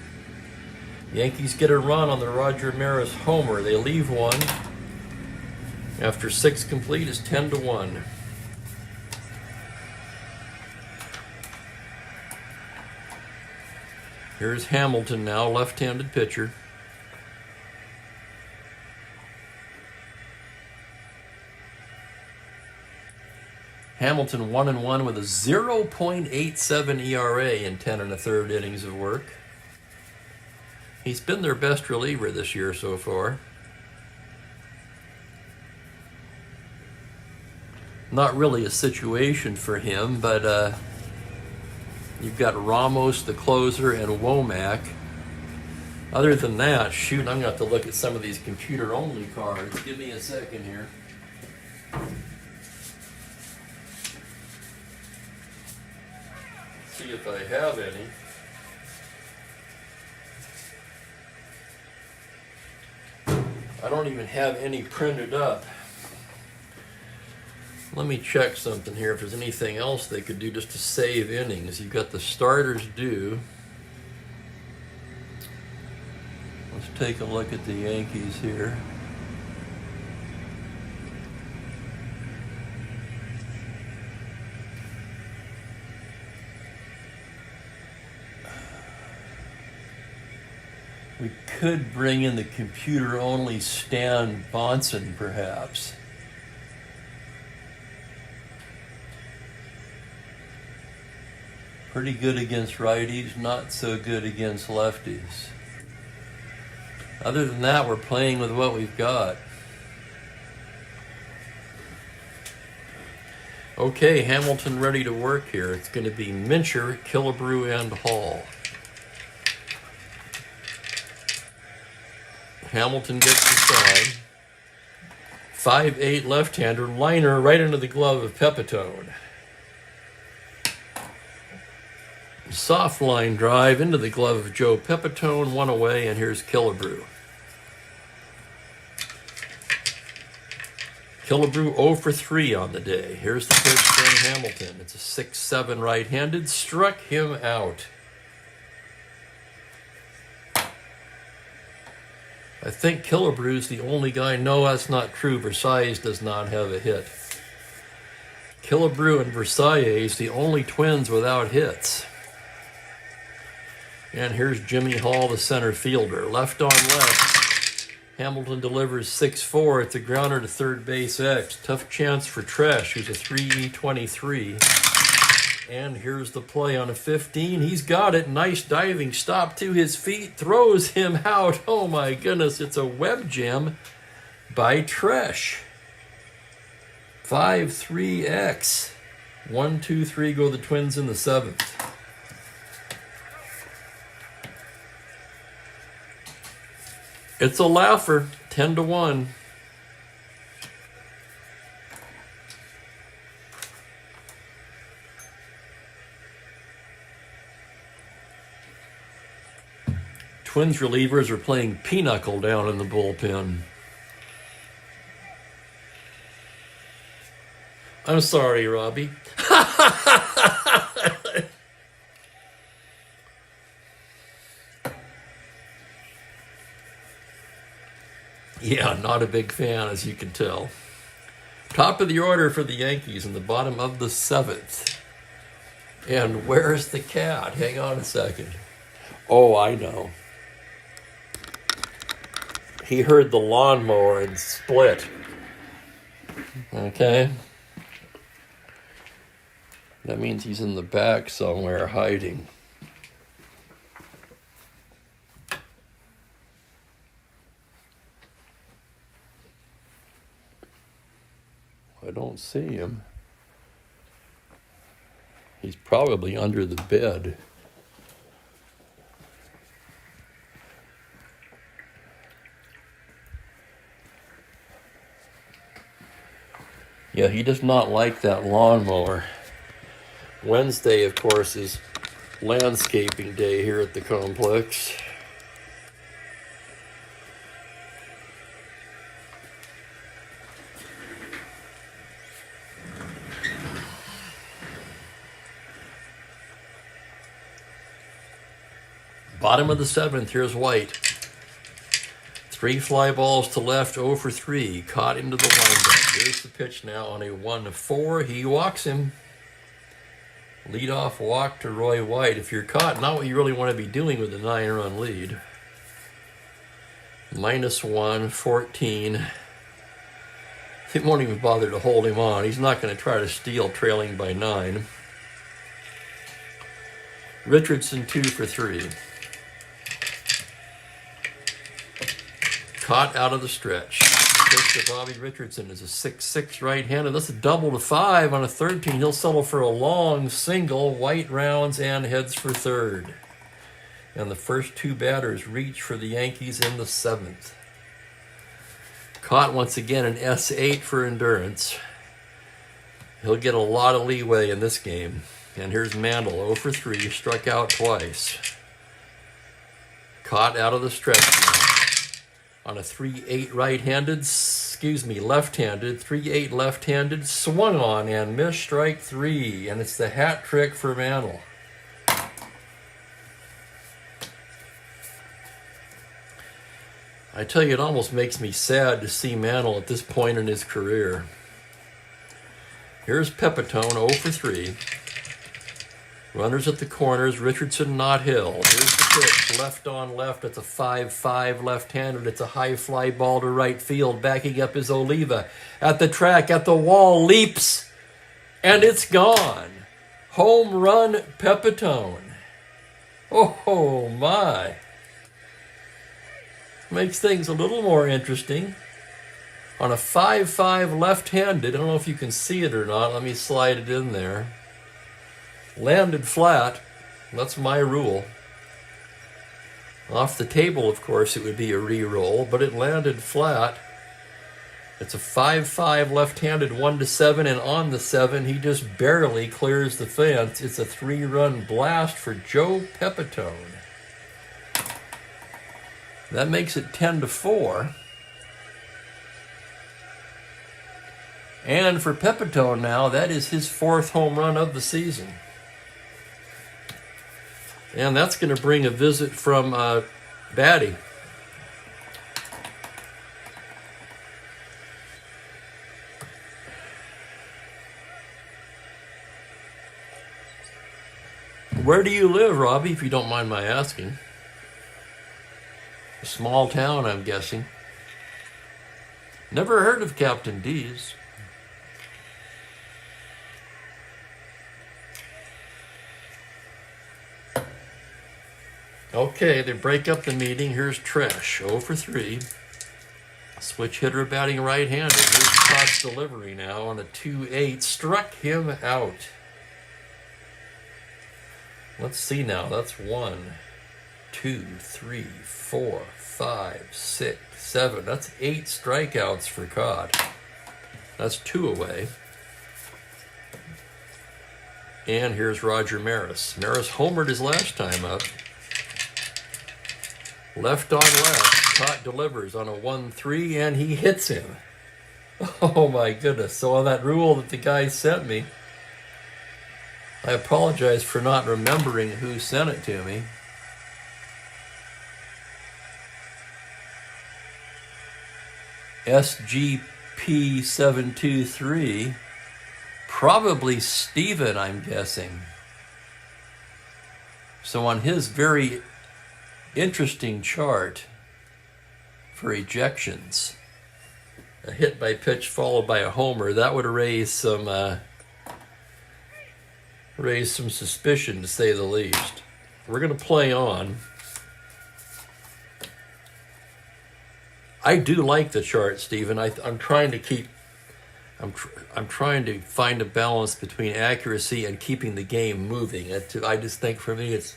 Yankees get a run on the Roger Maris homer. They leave 1. After 6 complete, it's 10-1. Here's Hamilton now, left-handed pitcher. Hamilton 1-1 with a 0.87 ERA in 10 1/3 innings of work. He's been their best reliever this year so far. Not really a situation for him, but you've got Ramos, the closer, and Womack. Other than that, shoot, I'm going to have to look at some of these computer-only cards. Give me a second here. if I have any. I don't even have any printed up. Let me check something here if there's anything else they could do just to save innings. You've got the starters due. Let's take a look at the Yankees here. We could bring in the computer-only Stan Bonson, perhaps. Pretty good against righties, not so good against lefties. Other than that, we're playing with what we've got. Okay, Hamilton ready to work here. It's going to be Mincher, Killebrew, and Hall. Hamilton gets the sign. 5'8" left-hander, liner right into the glove of Pepitone. Soft line drive into the glove of Joe Pepitone, one away, and here's Killebrew. Killebrew 0 for 3 on the day. Here's the pitch from Hamilton. It's a 6-7 right-handed, struck him out. I think Killebrew's the only guy. No, that's not true. Versailles does not have a hit. Killebrew and Versailles, the only Twins without hits. And here's Jimmy Hall, the center fielder. Left on left. Hamilton delivers 6-4. It's a grounder to third base X. Tough chance for Tresh, who's a 3-23. And here's the play on a 15. He's got it. Nice diving stop to his feet. Throws him out. Oh my goodness. It's a web jam by Tresh. 5-3-X. 1-2-3 go the Twins in the 7th. It's a laugher. 10-1. Twins relievers are playing pinochle down in the bullpen. I'm sorry, Robbie. Yeah, not a big fan, as you can tell. Top of the order for the Yankees in the bottom of the 7th. And where's the cat? Hang on a second. Oh, I know. He heard the lawnmower and split. Okay? That means he's in the back somewhere hiding. I don't see him. He's probably under the bed. Yeah, he does not like that lawnmower. Wednesday, of course, is landscaping day here at the complex. Bottom of the 7th, here's White. 3 fly balls to left, 0 for 3. Caught into the windup. Here's the pitch now on a 1-4. He walks him. Leadoff walk to Roy White. If you're caught, not what you really want to be doing with a 9-run lead. -1, 14. He won't even bother to hold him on. He's not going to try to steal trailing by 9. Richardson 2 for 3. Caught out of the stretch. The pitch to Bobby Richardson is a 6-6 right-handed. That's a double to 5 on a 13. He'll settle for a long single. White rounds and heads for third. And the first 2 batters reach for the Yankees in the 7th. Caught once again an S8 for endurance. He'll get a lot of leeway in this game. And here's Mantle, 0 for 3, struck out twice. Caught out of the stretch now. On a 3-8 right-handed, left-handed, 3-8 left-handed, swung on and missed, strike 3. And it's the hat trick for Mantle. I tell you, it almost makes me sad to see Mantle at this point in his career. Here's Pepitone, 0 for 3. Runners at the corners, Richardson, Not Hill. Here's the pitch, left on left. It's a 5-5 left-handed. It's a high fly ball to right field. Backing up is Oliva. At the track, at the wall, leaps, and it's gone. Home run, Pepitone. Oh, my. Makes things a little more interesting. On a 5-5 left-handed, I don't know if you can see it or not. Let me slide it in there. Landed flat. That's my rule. Off the table, of course, it would be a re-roll, but it landed flat. It's a 5-5 left-handed 1-7, and on the 7, he just barely clears the fence. It's a 3-run blast for Joe Pepitone. That makes it 10-4. And for Pepitone now, that is his 4th home run of the season. And that's going to bring a visit from Batty. Where do you live, Robbie, if you don't mind my asking? A small town, I'm guessing. Never heard of Captain D's. Okay, they break up the meeting. Here's Tresh, 0 for 3. Switch hitter batting right-handed. Here's Scott's delivery now on a 2-8. Struck him out. Let's see now. That's 1, 2, 3, 4, 5, 6, 7. That's 8 strikeouts for Cott. That's 2 away. And here's Roger Maris. Maris homered his last time up. Left on left, Cott delivers on a 1-3, and he hits him. Oh my goodness. So on that rule that the guy sent me, I apologize for not remembering who sent it to me. SGP723, probably Steven, I'm guessing. So on his very interesting chart for ejections, a hit by pitch followed by a homer, that would raise some suspicion, to say the least. We're going to play on. I do like the chart, Stephen. I'm trying to keep. I'm trying to find a balance between accuracy and keeping the game moving. I just think for me it's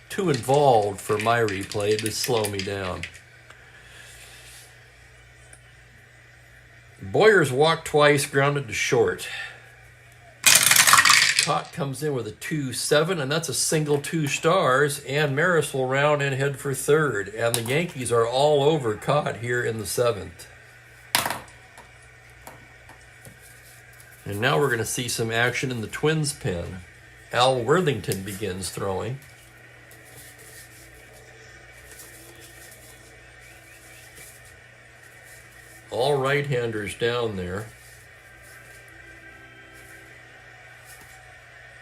too involved for my replay to slow me down. Boyers walked twice, grounded to short. Cott comes in with a 2-7, and that's a single 2 stars, and Maris will round and head for third, and the Yankees are all over Cott here in the 7th. And now we're going to see some action in the Twins pen. Al Worthington begins throwing. All right-handers down there.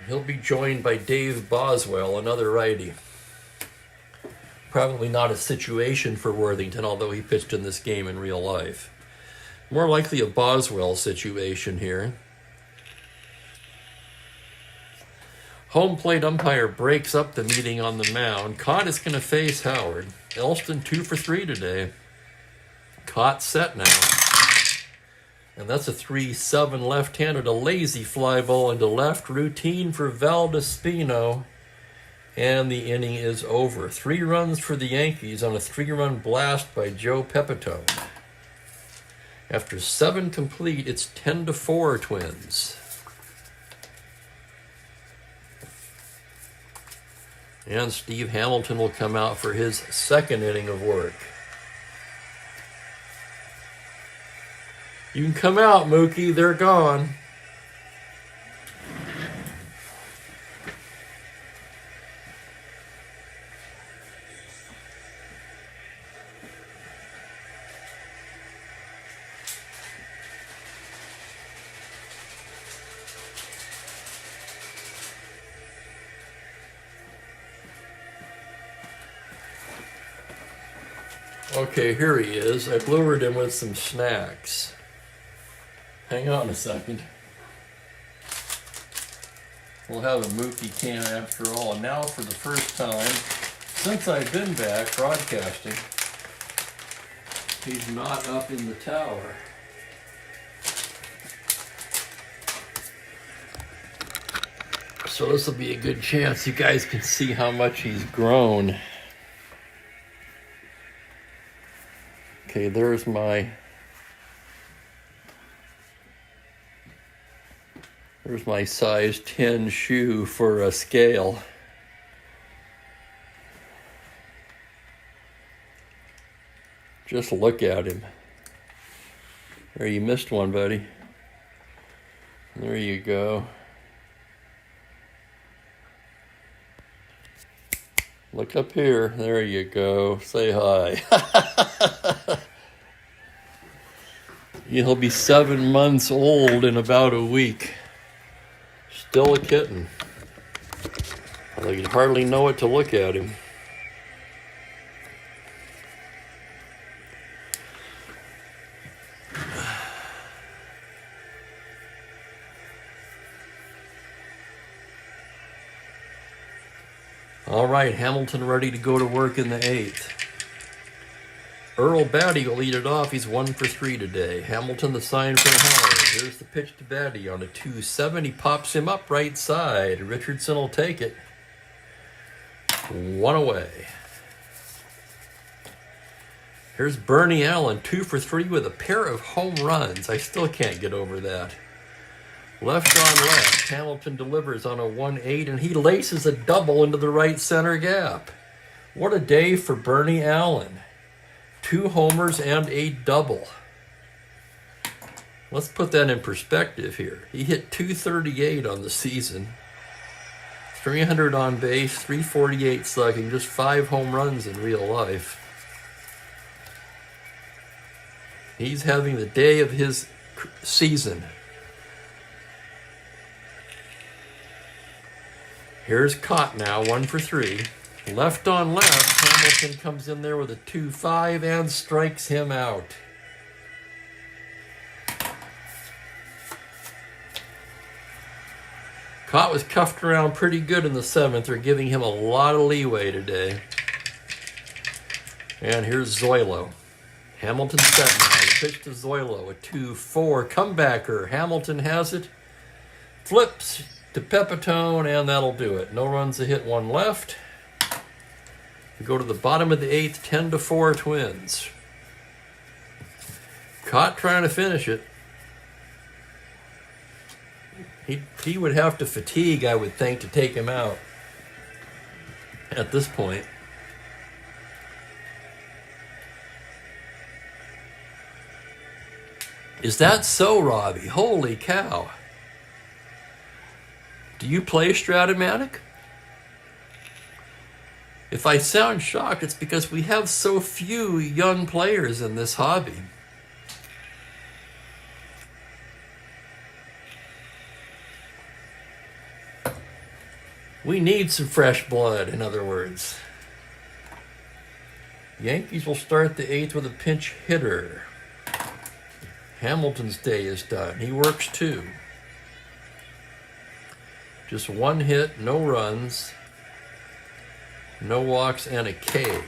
He'll be joined by Dave Boswell, another righty. Probably not a situation for Worthington, although he pitched in this game in real life. More likely a Boswell situation here. Home plate umpire breaks up the meeting on the mound. Cott is going to face Howard. Elston 2 for 3 today. Cott set now. And that's a 3-7 left-handed, a lazy fly ball into left, routine for Valdespino. And the inning is over. 3 runs for the Yankees on a 3-run blast by Joe Pepitone. After 7 complete, it's 10-4 Twins. And Steve Hamilton will come out for his second inning of work. You can come out, Mookie. They're gone. Okay, here he is. I lured him with some snacks. Hang on a second. We'll have a Mookie can after all. And now for the first time since I've been back broadcasting, he's not up in the tower. So this will be a good chance you guys can see how much he's grown. Okay, there's my size 10 shoe for a scale. Just look at him. There, you missed one, buddy. There you go. Look up here. There you go. Say hi. He'll be 7 months old in about a week. Still a kitten. I can hardly know it to look at him. All right, Hamilton ready to go to work in the 8th. Earl Batty will lead it off. He's 1 for 3 today. Hamilton the sign for Howard. Here's the pitch to Batty on a 2-7. He pops him up right side. Richardson will take it. 1 away. Here's Bernie Allen, 2 for 3 with a pair of home runs. I still can't get over that. Left on left, Hamilton delivers on a 1-8, and he laces a double into the right center gap. What a day for Bernie Allen. 2 homers and a double. Let's put that in perspective here. He hit 238 on the season. 300 on base, 348 slugging, just 5 home runs in real life. He's having the day of his season. Here's Cott now, 1 for 3. Left on left, Hamilton comes in there with a 2-5 and strikes him out. Cott was cuffed around pretty good in the 7th. They're giving him a lot of leeway today. And here's Zoilo. Hamilton set now. The pitch to Zoilo, a 2-4 comebacker. Hamilton has it. Flips to Pepitone, and that'll do it. No runs to hit, 1 left. We go to the bottom of the 8th, 10-4 Twins. Cott trying to finish it. He would have to fatigue, I would think, to take him out at this point. Is that so, Robbie? Holy cow. Do you play Strat-O-Matic? If I sound shocked, it's because we have so few young players in this hobby. We need some fresh blood, in other words. Yankees will start the 8th with a pinch hitter. Hamilton's day is done. He works 2. Just 1 hit, no runs, no walks, and a K.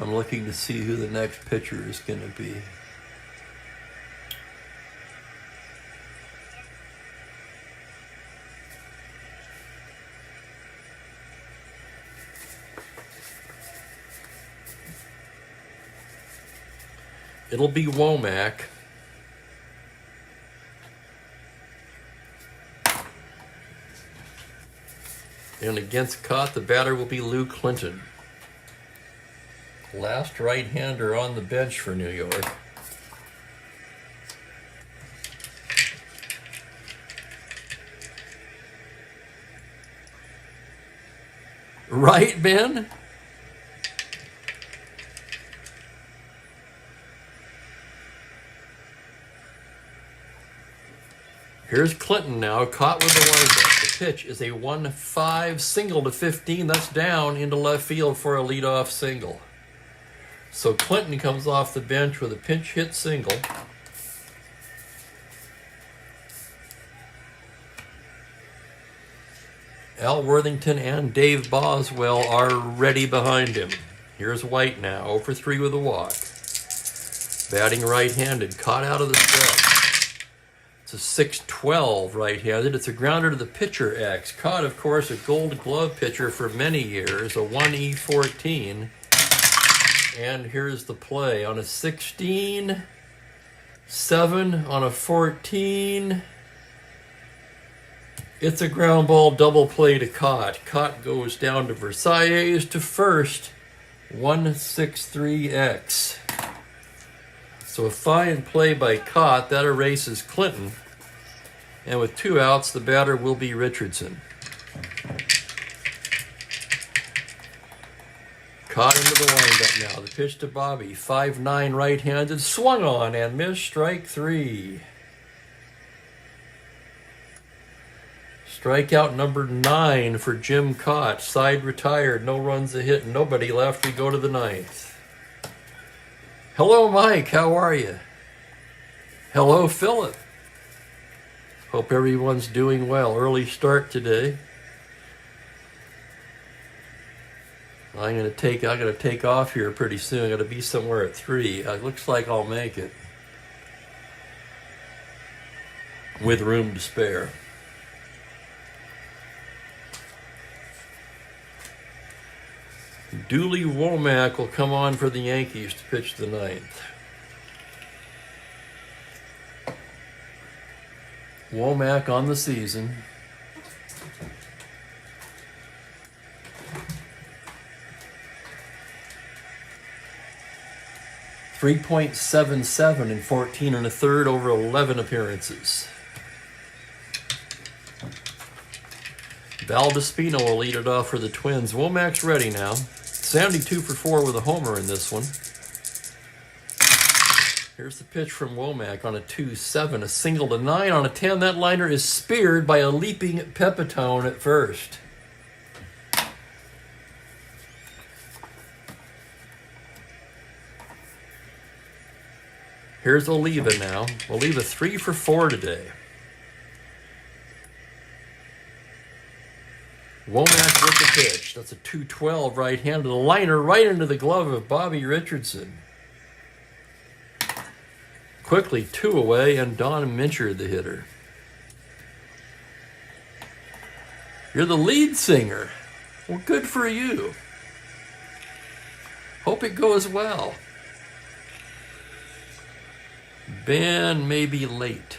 I'm looking to see who the next pitcher is going to be. It'll be Womack. And against Cott, the batter will be Lou Clinton. Last right-hander on the bench for New York. Right, Ben? Here's Clinton now, caught with the windup. The pitch is a 1-5 single to 15. That's down into left field for a leadoff single. So Clinton comes off the bench with a pinch hit single. Al Worthington and Dave Boswell are ready behind him. Here's White now, 0 for 3 with a walk. Batting right-handed, caught out of the stretch. It's a 6-12 right-handed. It's a grounder to the pitcher X. Caught, of course, a Gold Glove pitcher for many years, a 1E14. And here's the play on a 16, 7 on a 14. It's a ground ball double play to Cott. Cott goes down to Versailles to first, 163X. So a fine play by Cott. That erases Clinton. And with 2 outs, the batter will be Richardson. Caught into the windup now. The pitch to Bobby. 5-9 right-handed. Swung on and missed. Strike 3. Strikeout number 9 for Jim Cott. Side retired. No runs a hit. Nobody left. We go to the 9th. Hello, Mike. How are you? Hello, Philip. Hope everyone's doing well. Early start today. I'm gonna take off here pretty soon. I gotta be somewhere at 3. It looks like I'll make it. With room to spare. Dooley Womack will come on for the Yankees to pitch the 9th. Womack on the season. .77 in 14 1/3 over 11 appearances. Valdespino will lead it off for the Twins. Womack's ready now. 72 for 4 with a homer in this one. Here's the pitch from Womack on a 2-7, a single to 9 on a 10. That liner is speared by a leaping Pepitone at first. Here's Oliva now. Oliva 3 for 4 today. Womack with the pitch. That's a 2-12 right-handed. A liner right into the glove of Bobby Richardson. Quickly 2 away, and Don Mincher the hitter. You're the lead singer. Well, good for you. Hope it goes well. Ben may be late.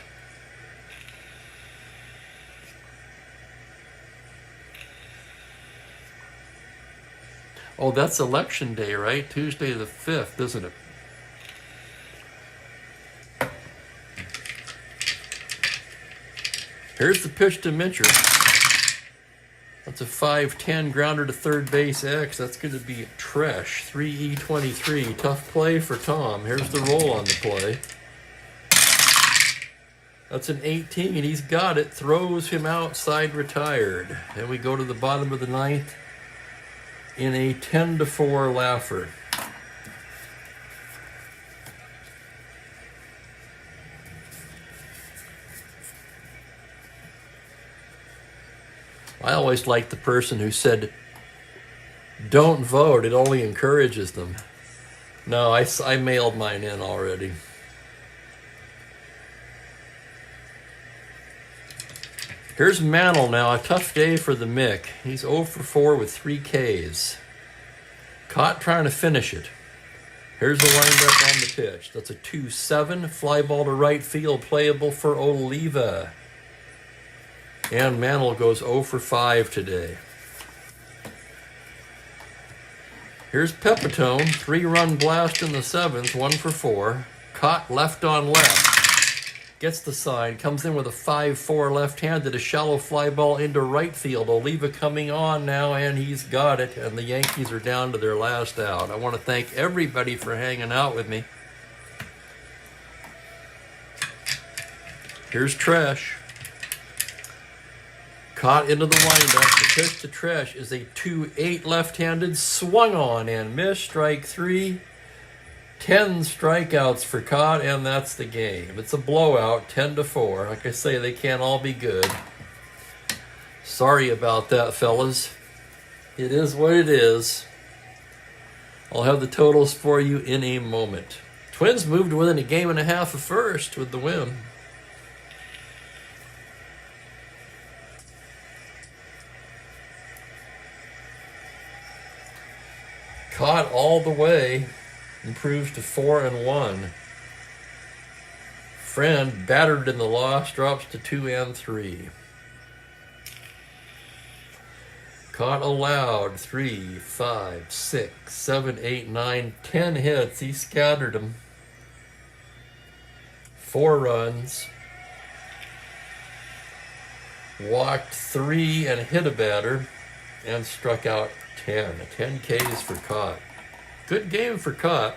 Oh, that's election day, right? Tuesday the 5th, isn't it? Here's the pitch to Mincher. That's a 5-10 grounder to third base X. That's going to be Tresh, 3E23. Tough play for Tom. Here's the roll on the play. That's an 18. He's got it. Throws him outside, retired. And we go to the bottom of the 9th in a 10-4 laugher. I always liked the person who said, don't vote, it only encourages them. No, I mailed mine in already. Here's Mantle now, a tough day for the Mick. He's 0 for 4 with 3 Ks. Caught trying to finish it. Here's the windup on the pitch. That's a 2-7. Fly ball to right field, playable for Oliva. And Mantle goes 0 for 5 today. Here's Pepitone, 3-run blast in the 7th, 1 for 4. Caught left on left. Gets the sign, comes in with a 5-4 left-handed, a shallow fly ball into right field. Oliva coming on now, and he's got it. And the Yankees are down to their last out. I want to thank everybody for hanging out with me. Here's Tresh. Caught into the windup. The pitch to Tresh is a 2-8 left-handed, swung on and missed. Strike 3. 10 strikeouts for Cott, and that's the game. It's a blowout, 10-4. Like I say, they can't all be good. Sorry about that, fellas. It is what it is. I'll have the totals for you in a moment. Twins moved within a game and a half of first with the win. Caught all the way. Improves to 4-1. Friend, battered in the loss, drops to 2-3. Caught allowed 3, 5, 6, 7, 8, 9, 10 hits. He scattered them. 4 runs. Walked 3 and hit a batter, and struck out 10. 10 Ks for Cott. Good game for Cott.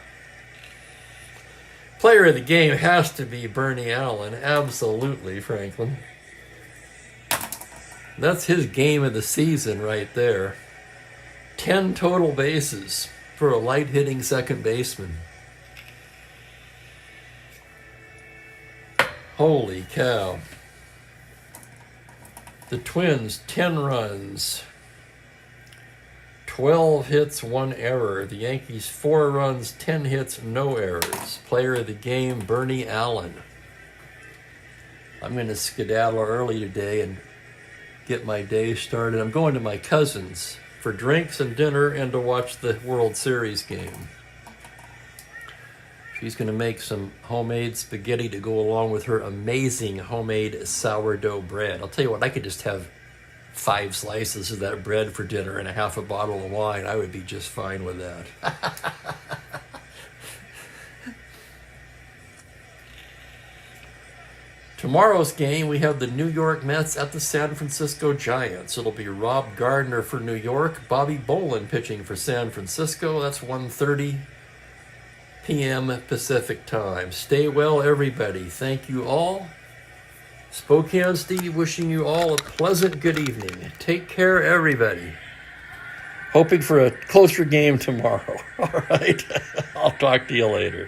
Player of the game has to be Bernie Allen. Absolutely, Franklin. That's his game of the season right there. 10 total bases for a light-hitting second baseman. Holy cow. The Twins, 10 runs. 12 hits, 1 error. The Yankees, 4 runs, 10 hits, no errors. Player of the game, Bernie Allen. I'm going to skedaddle early today and get my day started. I'm going to my cousin's for drinks and dinner and to watch the World Series game. She's going to make some homemade spaghetti to go along with her amazing homemade sourdough bread. I'll tell you what, I could just have 5 slices of that bread for dinner and a half a bottle of wine. I would be just fine with that. Tomorrow's game, we have the New York Mets at the San Francisco Giants. It'll be Rob Gardner for New York, Bobby Bolin pitching for San Francisco. That's 1:30 p.m. Pacific time. Stay well, everybody. Thank you all. Spokane Steve wishing you all a pleasant good evening. Take care, everybody. Hoping for a closer game tomorrow. All right. I'll talk to you later.